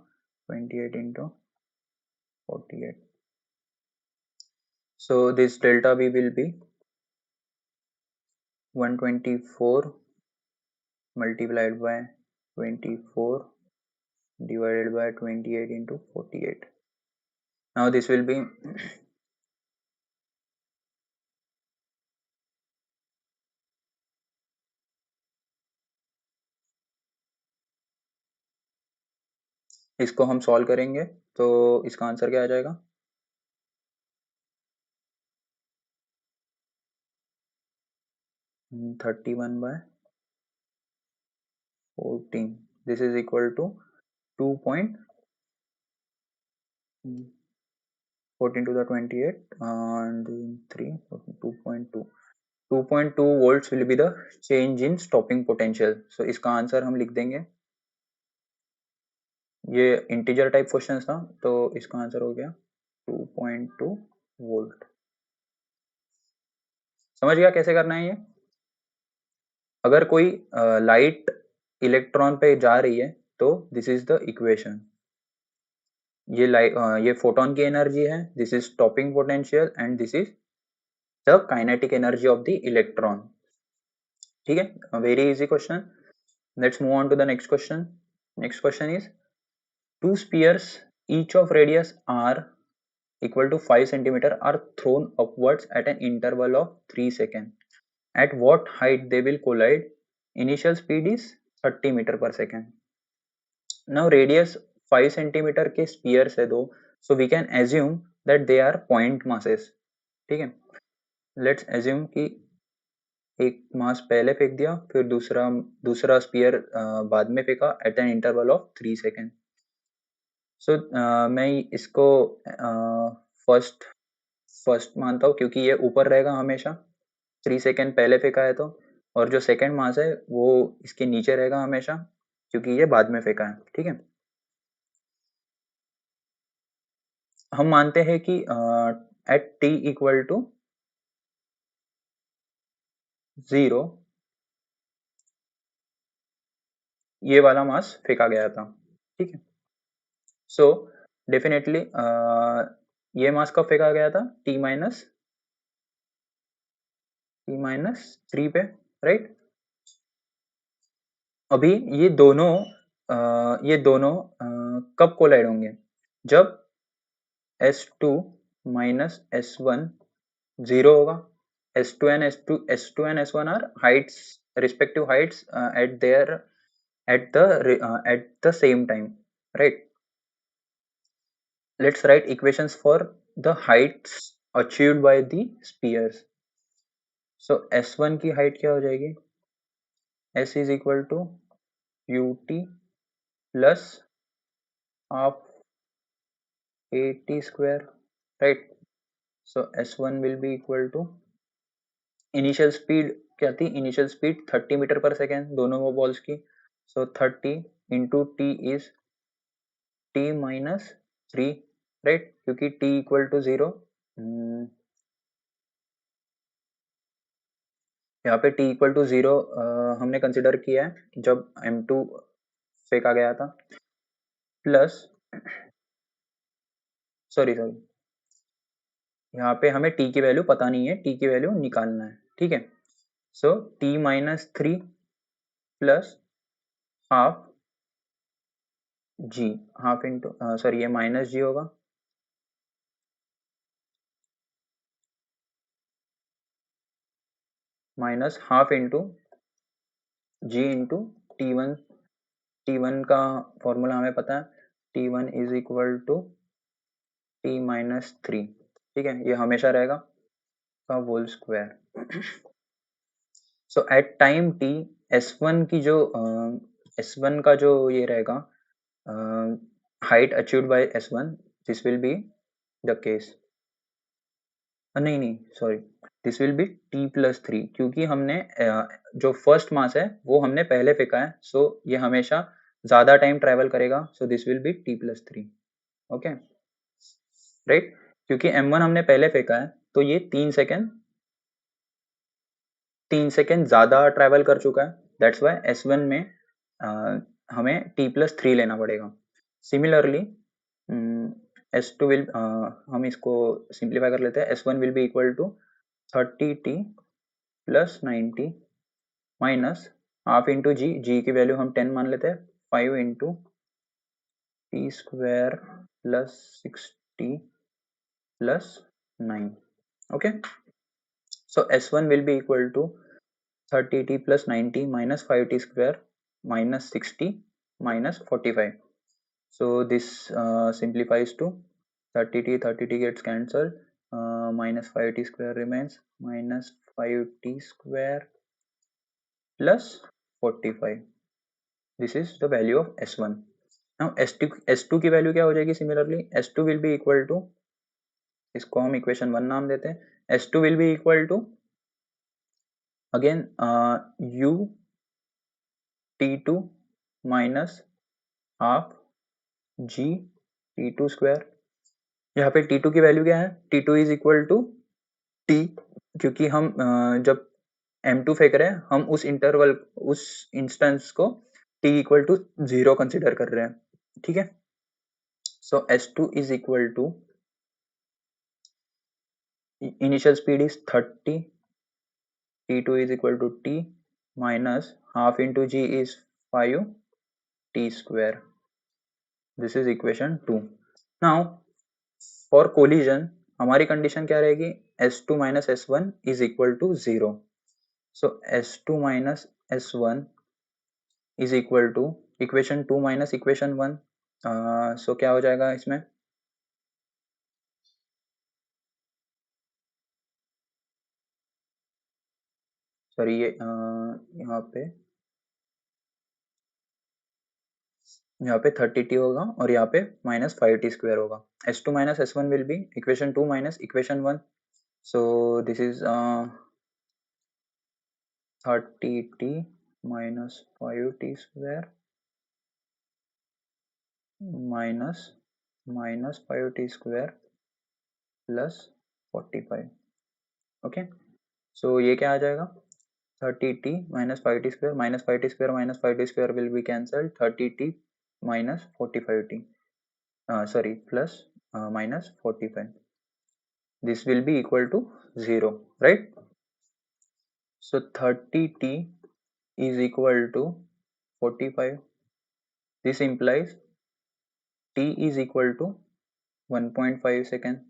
28 into 48. So this delta V will be 124 multiplied by 24 divided by 28 into 48. Now this will be इसको हम सॉल्व करेंगे तो इसका आंसर क्या आ जाएगा? 31 by 14. This is equal to 2.14 to the 28 and 3 2.2 2.2 volts will be the change in stopping potential. So इसका answer हम लिख देंगे, ये इंटीजर टाइप क्वेश्चन था तो इसका आंसर हो गया 2.2 वोल्ट। समझ गया कैसे करना है ये? अगर कोई लाइट इलेक्ट्रॉन पे जा रही है तो दिस इज द इक्वेशन, ये ये फोटोन की एनर्जी है, this is stopping potential and this is the kinetic energy of the electron. ठीक है, very easy question. Let's move on to the next question. Next question is two spheres each of radius r equal to 5 centimeter are thrown upwards at an interval of 3 seconds. At what height they will collide? Initial speed is 30 meter per second. Now radius 5 centimeter के spheres है दो, so we can assume that they are point masses. ठीक है, let's assume कि एक मास पहले फेंक दिया, फिर दूसरा स्पीयर बाद में फेंका at an interval of 3 second. So मैं इसको फर्स्ट मानता हूँ क्योंकि ये ऊपर रहेगा हमेशा, 3 सेकेंड पहले फेंका है तो, और जो सेकेंड मास है वो इसके नीचे रहेगा हमेशा क्योंकि ये बाद में फेंका है। ठीक है, हम मानते हैं कि एट t इक्वल टू 0 ये वाला मास फेंका गया था। ठीक है, सो डेफिनेटली ये मास कब फेंका गया था? t माइनस 3 पे, राइट। अभी ये दोनों कब कोलाइड होंगे? जब S2 माइनस S1 0 होगा। S2 and S1 are heights, respective heights at the same time, right? Let's write equations for the heights achieved by the spheres. So S1 की height क्या हो जाएगी? S is equal to ut plus half at square, right? So S1 will be equal to, initial speed क्या थी? Initial speed 30 metre per second दोनों वो balls की, सो 30 into T is T minus 3, right, क्योंकि T equal to 0। यहाँ पे t equal to 0 हमने consider किया है जब m2 फेंका गया था, प्लस सॉरी यहाँ पे हमें t की वैल्यू पता नहीं है, t की वैल्यू निकालना है। ठीक है, so t minus 3 plus half g, half into sorry ये माइनस g होगा, minus half into g into T1 का फॉर्मूला हमें पता है, T1 is equal to T minus 3। ठीक है, ये हमेशा रहेगा का whole square. So at time t S1 की जो S1 का जो ये रहेगा height achieved by S1, this will be the case, नहीं sorry, this will B t plus 3 क्योंकि हमने जो फर्स्ट मास है वो हमने पहले फेंका है, सो ये हमेशा ज्यादा टाइम ट्रेवल करेगा, सो this will B t+3। Okay right, क्योंकि m1 हमने पहले फेंका है तो ये 3 सेकेंड ज्यादा ट्रेवल कर चुका है, दैट्स वाई S1 में हमें t+3 लेना पड़ेगा। सिमिलरली S2 विल, हम इसको सिंप्लीफाई कर लेते हैं, S1 will be equal to 30t+90 minus half into g की वैल्यू हम 10 मान लेते हैं, 5 into t²+60+9। Okay, so S1 will be equal to 30t+90 minus 5t² minus 60 minus 45. So this simplifies to 30t gets cancelled, minus 5t² remains, minus 5t² plus 45. This is the value of S1. Now S2 की value क्या हो जाएगी? Similarly S2 will be equal to, इसको हम equation 1 नाम देते हैं, S2 will be equal to again u t2 minus half g t²। यहाँ पे t2 की वैल्यू क्या है? t2 is equal to t, क्योंकि हम जब m2 फेंक रहे हैं हम उस इंटरवल, उस इंस्टेंस को t इक्वल टू 0 कंसिडर कर रहे हैं, ठीक है। So S2 is equal to, initial speed is 30, t2 is equal to t minus half into g is 5t²। This is equation 2. Now for collision हमारी condition क्या रहेगी? S2 minus S1 is equal to 0. So S2 minus S1 is equal to equation 2 minus equation 1. So क्या हो जाएगा इसमें? Sorry, ये यहाँ पे 30t होगा और यहाँ पे minus 5t² होगा। S2 minus S1 will be equation 2 minus equation 1. So this is 30t minus 5t² minus 5t² plus 45। Okay, so ये क्या आ जाएगा? 30t minus 5t² minus 5t² minus 5t² will be cancelled, 30t minus 45t, sorry, plus minus 45. This will be equal to 0, right? So 30t is equal to 45. This implies t is equal to 1.5 second,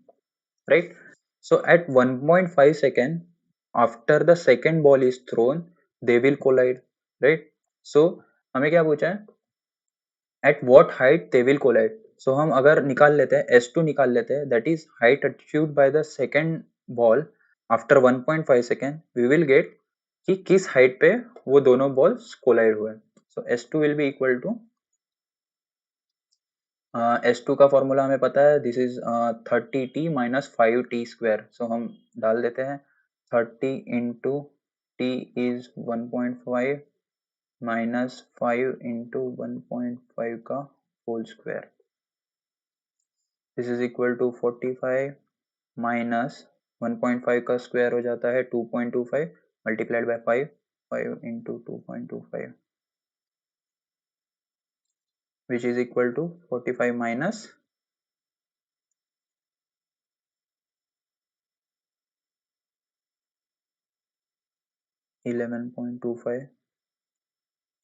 right? So at 1.5 second after the second ball is thrown, they will collide, right? So हमें क्या पूछा है? At what height they will collide. So हम अगर निकाल लेते हैं, S2 निकाल लेते हैं, that is height achieved by the second ball after 1.5 second, we will get कि किस हाइट पे वो दोनों बॉल्स कोलाइड हुए। सो S2 will be equal to, S2 का फॉर्मूला हमें पता है, this is 30t minus 5t²। सो हम डाल देते हैं 30 into t is 1.5 minus 5 into 1.5 का whole square, this is equal to 45 minus 1.5 का स्क्वायर हो जाता है 2.25 multiplied by 5 into 2.25 which is equal to 45 minus 11.25,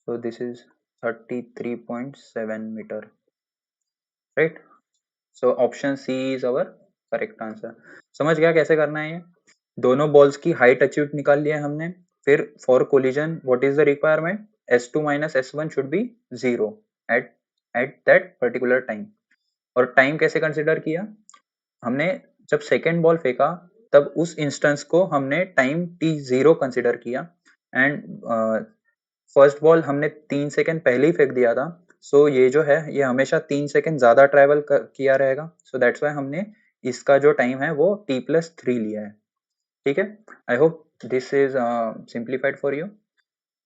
so this is 33.7 meter, right? So option C is our correct answer. समझ गया कैसे करना है? ये दोनों बॉल्स की हाइट अचीव निकाल लिया हमने। फिर for collision what is the requirement? S2 minus S1 should be 0 at that particular time। और टाइम कैसे कंसिडर किया हमने? जब सेकेंड बॉल फेंका तब उस इंस्टेंस को हमने टाइम t0 कंसिडर किया, एंड फर्स्ट बॉल हमने 3 सेकेंड पहले ही फेंक दिया था, सो ये जो है ये हमेशा 3 सेकेंड ज्यादा ट्रेवल किया रहेगा, सो दैट्स वाई हमने इसका जो टाइम है वो t+3 लिया है, ठीक है। I hope this is simplified for you.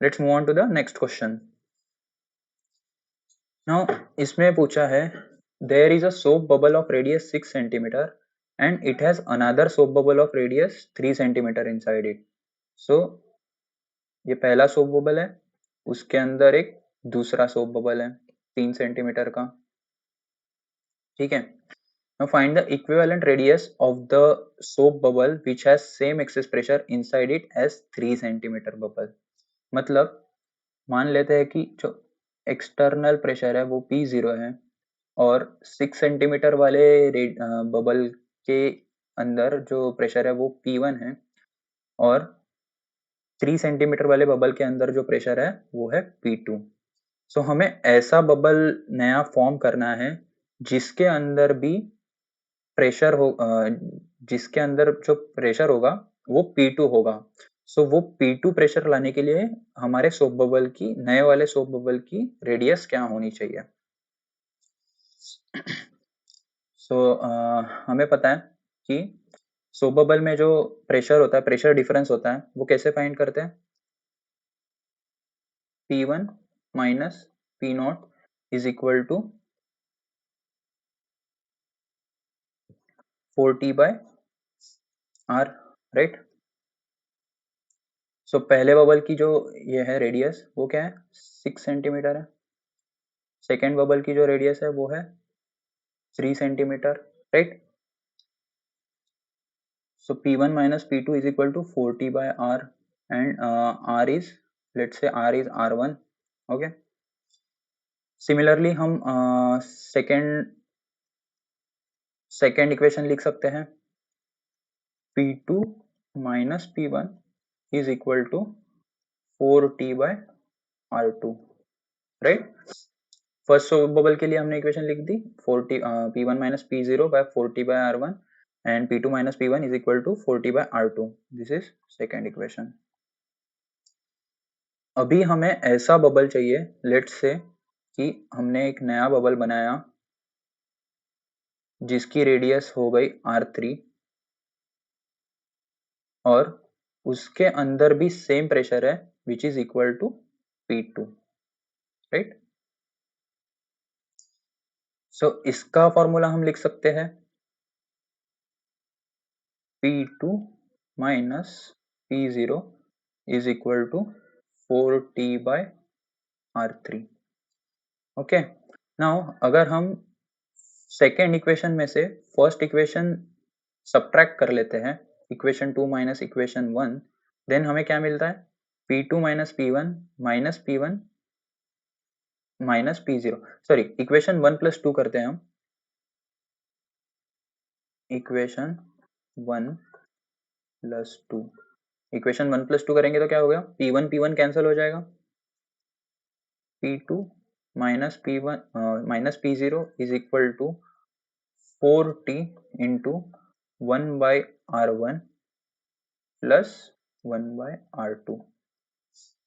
Let's move on to the next question. Now इसमें पूछा है there is a soap bubble of radius 6 centimeter and it has another soap bubble of radius 3 centimeter inside it. So ये पहला soap bubble है, उसके अंदर एक दूसरा सोप बबल है 3 सेंटीमीटर का, ठीक है। Now find the equivalent radius of the soap bubble which has same excess pressure inside it as 3 centimeter bubble। मतलब मान लेते हैं कि जो एक्सटर्नल प्रेशर है वो P0 है और 6 सेंटीमीटर वाले बबल के अंदर जो प्रेशर है वो P1 है और 3 सेंटीमीटर वाले बबल के अंदर जो प्रेशर है वो है P2। सो हमें ऐसा बबल नया फॉर्म करना है जिसके अंदर भी प्रेशर हो जिसके अंदर जो प्रेशर होगा वो P2 होगा। सो वो P2 प्रेशर लाने के लिए हमारे सोप बबल की नए वाले सोप बबल की रेडियस क्या होनी चाहिए। सो हमें पता है कि सोप बबल में जो प्रेशर होता है, प्रेशर डिफरेंस होता है, वो कैसे फाइंड करते हैं? P1 minus P0 is equal to 4T by R, right. So पहले बबल की जो ये है रेडियस वो क्या है? 6 सेंटीमीटर है। सेकेंड बबल की जो रेडियस है वो है 3 centimetre, right. So P1 minus P2 is equal to 4T by R and R is, let's say R is R1, okay। Similarly हम सेकेंड इक्वेशन लिख सकते हैं P2 minus P1 is equal to 4T by R2, right. First bubble के लिए हमने equation लिख दी 4T P1 minus P0 by 4T by R1 and P2 minus P1 is equal to 4T by R2। This is second equation। अभी हमें ऐसा bubble चाहिए, let's say कि हमने एक नया बबल बनाया जिसकी रेडियस हो गई R3 और उसके अंदर भी सेम प्रेशर है which is equal to P2, right. So इसका फॉर्मूला हम लिख सकते हैं P2 minus P0 is equal to 4T by R3, okay. Now अगर हम सेकेंड इक्वेशन में से फर्स्ट इक्वेशन सब्ट्रैक्ट कर लेते हैं, इक्वेशन 2 माइनस इक्वेशन 1, देन हमें क्या मिलता है? P2 minus P1 minus P1 minus P0, sorry equation 1 plus 2 करते हैं हम। इक्वेशन 1 प्लस 2, इक्वेशन 1 प्लस 2 करेंगे तो क्या हो गया? P1 P1 कैंसिल हो जाएगा, P2 minus P1 minus P0 is equal to 4T into 1 by R1 plus 1 by R2।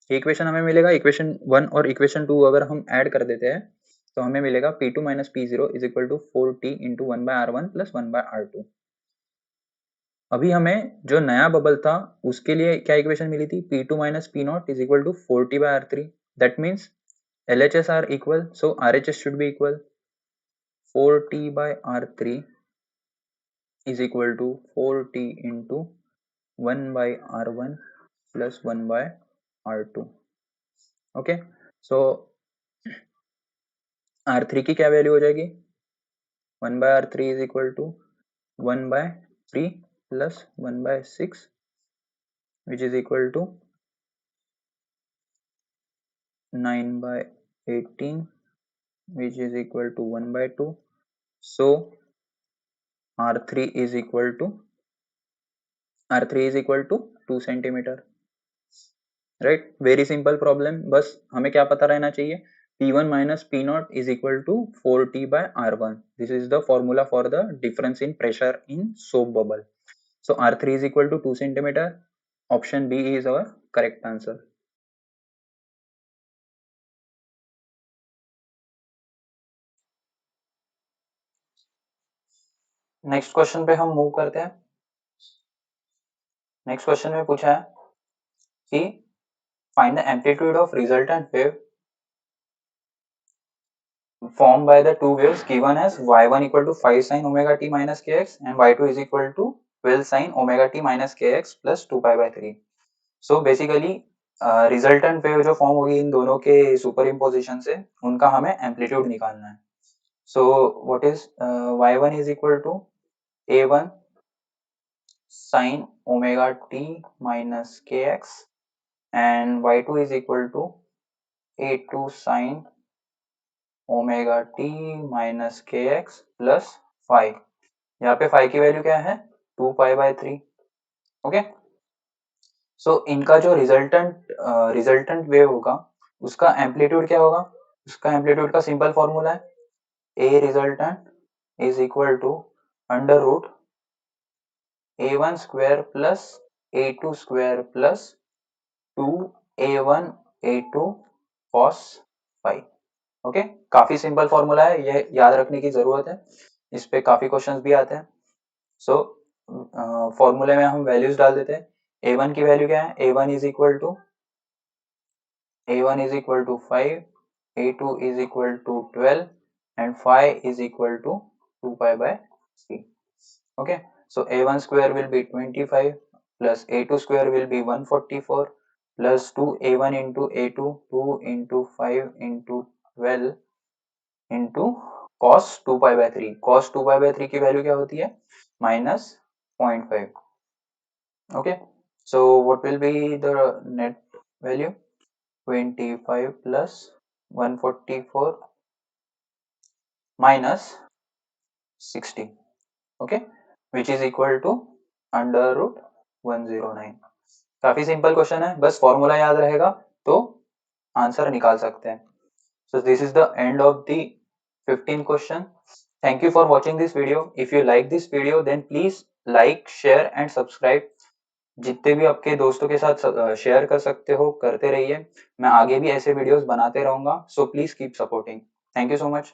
Equation हमें मिलेगा, इक्वेशन 1 और इक्वेशन 2 अगर हम ऐड कर देते हैं तो हमें मिलेगा P2 minus P0 is equal to 4T into 1 by R1 plus 1 by R2। अभी हमें जो नया बबल था उसके लिए क्या इक्वेशन मिली थी? P2 minus P0 is equal to 4T by R3। That means LHS are equal, so RHS should be equal। 4T by R3 is equal to 4T into 1 by R1 plus 1 by R2, okay। so R3 की क्या value हो जाएगी? 1 by R3 is equal to 1 by 3 plus 1 by 6 which is equal to 9 by 18 which is equal to 1 by 2। so R3 is equal to 2 centimetre, right. Very simple problem, बस हमें क्या पता रहना चाहिए? P1 minus P0 is equal to 4T by R1। This is the formula for the difference in pressure in soap bubble। So R3 is equal to 2 centimeter। Option B is our correct answer। Next question पे हम move करते हैं। Next question में पूछा है कि find the amplitude of resultant wave formed by the two waves given as y1 equal to 5 sin omega t minus kx and y2 is equal to 12 sin omega t minus kx plus 2 pi by 3. So basically resultant wave जो form होगी इन दोनों के super imposition से उनका हमें amplitude निकालना है. So what is y1 is equal to a1 sin omega t minus kx and y2 is equal to a2 sin omega T minus के एक्स प्लस 5. यहाँ पे 5 की वैल्यू क्या है 2 पाई बाय 3. ओके, सो इनका जो रिजल्टेंट वेव होगा उसका एम्पलीट्यूड क्या होगा. उसका एम्पलीट्यूड का सिंपल फॉर्मूला है A resultant is equal to under root a1 square plus a2 square plus 2a1 a2 cos 5. Okay, काफी सिंपल फॉर्मूला है, ये याद रखने की जरूरत है, इस पे काफी क्वेश्चंस भी आते हैं. सो फॉर्मूले में हम वैल्यूज डाल देते हैं. a1 की वैल्यू क्या है a1 is equal to 5, a2 is equal to 12 and 5 is equal to 2 pi by 3. Okay, so a1 square will be 25 plus a2 square will be 144 plus 2a1 into a2 2 into 5 into 12 into cos 2 pi by 3. cos 2 pi by 3 की value क्या होती है minus 0.5. okay, so what will be the net value 25 plus 144 minus 60. okay, which is equal to under root 109. काफी simple question है, बस formula याद रहेगा तो आंसर निकाल सकते हैं. So this is the end of the 15 question. Thank you for watching this video. If you like this video then please like, share and subscribe. जितने भी आपके दोस्तों के साथ शेयर कर सकते हो करते रहिए. मैं आगे भी ऐसे वीडियोस बनाते रहूंगा. So please keep supporting. Thank you so much.